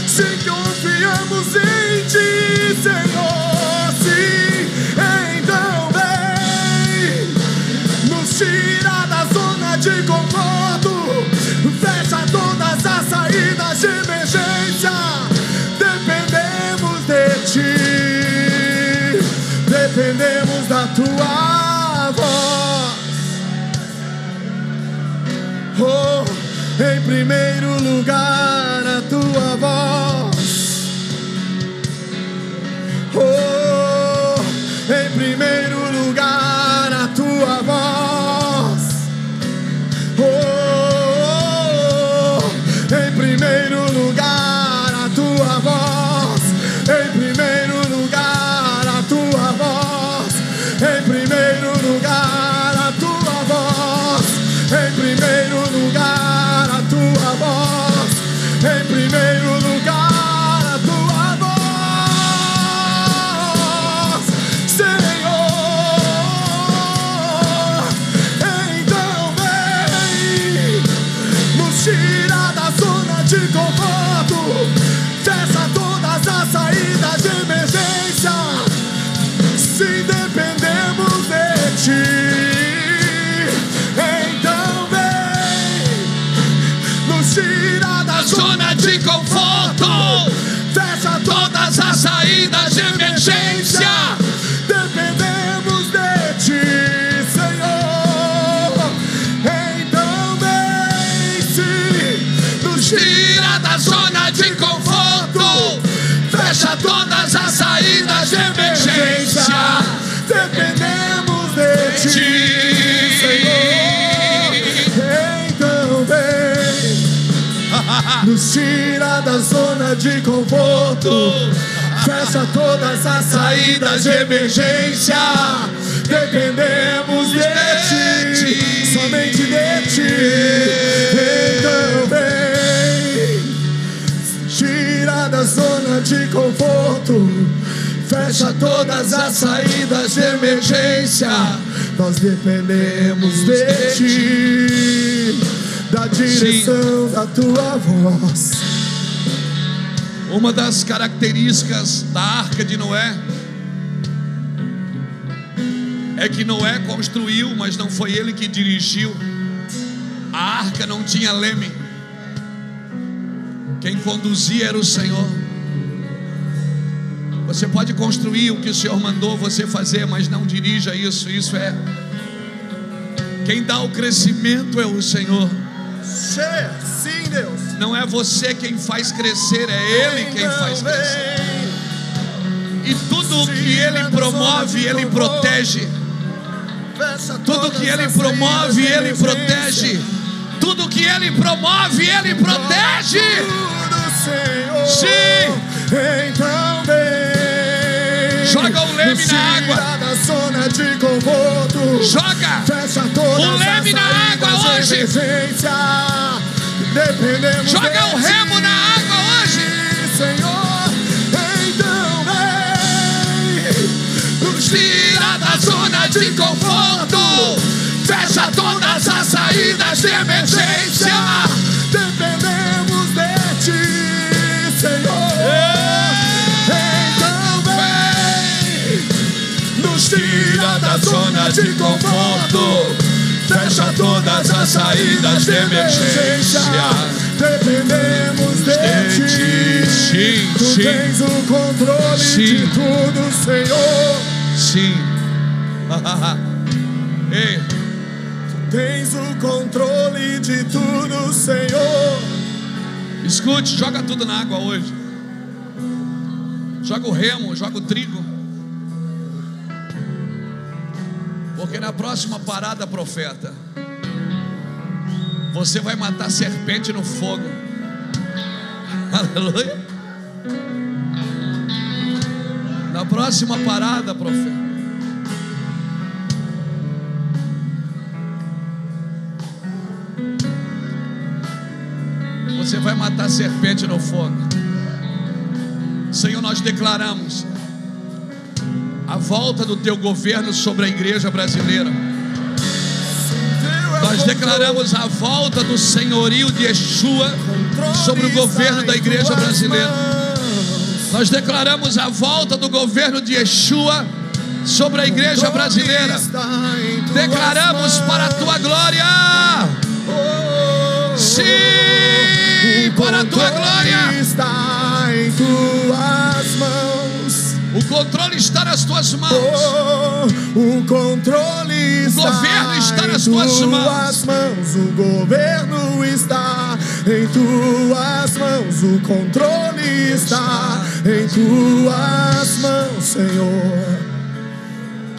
Sim, confiamos em ti, Senhor. Sim, então vem, nos tira da zona de conforto, primeiro lugar a tua voz. Oh, em primeiro lugar a tua voz. Oh, em primeiro lugar a tua voz. Em primeiro lugar a tua voz. Em primeiro lugar a tua voz. Em primeiro lugar a tua voz. Em primeiro lugar a tua voz, Senhor. Então vem nos tirar da zona de conforto, fecha todas as saídas de emergência. Se dependemos de ti, então vem nos tirar da Zona de conforto, fecha todas as saídas de emergência. Dependemos de ti, Senhor. Então vem, sim, nos Tira da zona de conforto, fecha todas as saídas de emergência. Dependemos de ti, Senhor. Então vem, nos tira da zona de conforto, fecha todas as saídas de emergência. Dependemos de ti, somente de ti. Então vem, tira da zona de conforto, fecha todas as saídas de emergência. Nós dependemos de ti, da direção da tua voz. Uma das características da Arca de Noé é que Noé construiu, mas não foi ele que dirigiu. A arca não tinha leme. Quem conduzia era o Senhor. Você pode construir o que o Senhor mandou você fazer, mas não dirija isso. Isso é, quem dá o crescimento é o Senhor. Sim, Deus. Não é você quem faz crescer, é Ele quem faz crescer. E tudo que Ele promove, Ele protege. Tudo que Ele promove, Ele protege. Tudo que Ele promove, Ele protege. Sim. Então vem, joga o leme na água. Da zona de conforto, joga o leme na água hoje. Dependemos joga o remo na água hoje, Senhor. Então vem, nos tira da zona de conforto, fecha todas as saídas de emergência. Dependemos de ti, Senhor. Então vem, nos tira da zona de conforto, fecha todas as saídas de emergência. Dependemos de ti. Sim, Tu sim. tens o controle de tudo, Senhor. Sim. Ei, Tens o controle de tudo, Senhor. escute, joga tudo na água hoje. Joga o remo, joga o trigo. Porque na próxima parada, profeta, você vai matar serpente no fogo. Aleluia. Na próxima parada, profeta, você vai matar serpente no fogo. Senhor, nós declaramos a volta do teu governo sobre a igreja brasileira. Nós declaramos a volta do senhorio de Yeshua sobre o governo da igreja brasileira. Nós declaramos a volta do governo de Yeshua sobre a igreja brasileira. Declaramos para a tua glória. Sim, para a tua glória. Está em tuas mãos. O controle está nas tuas mãos. O controle O governo está nas tuas mãos. O governo está em tuas mãos, o controle está em tuas mãos, Senhor.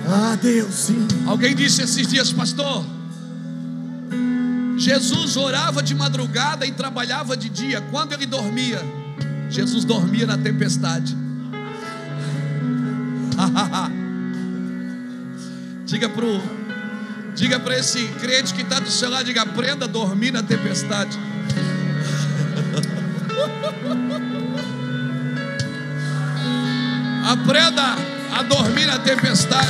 Ah, Deus, sim. Alguém disse esses dias: pastor, Jesus orava de madrugada e trabalhava de dia. Quando ele dormia, Jesus dormia na tempestade. Diga para esse crente que está do seu lado, diga: aprenda a dormir na tempestade. Aprenda a dormir na tempestade.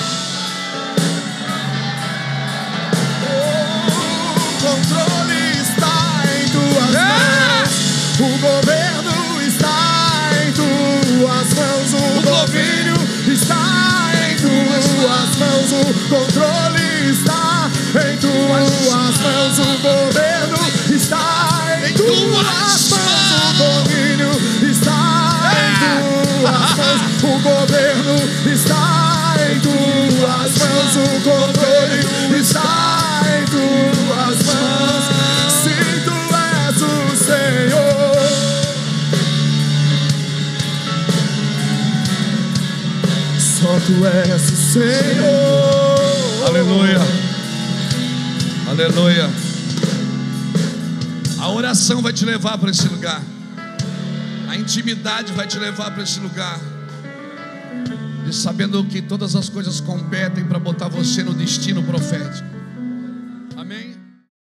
O controle está em tuas mãos, o governo está em tuas mãos, o domínio está em tuas mãos, o controle está em tuas mãos, o governo está em tuas mãos, o domínio está em tuas mãos, o governo está em tuas mãos, o controle está em tuas mãos. Se tu és o Senhor, só tu és o Senhor. Aleluia, aleluia. A oração vai te levar para esse lugar, a intimidade vai te levar para esse lugar, e sabendo que todas as coisas competem para botar você no destino profético.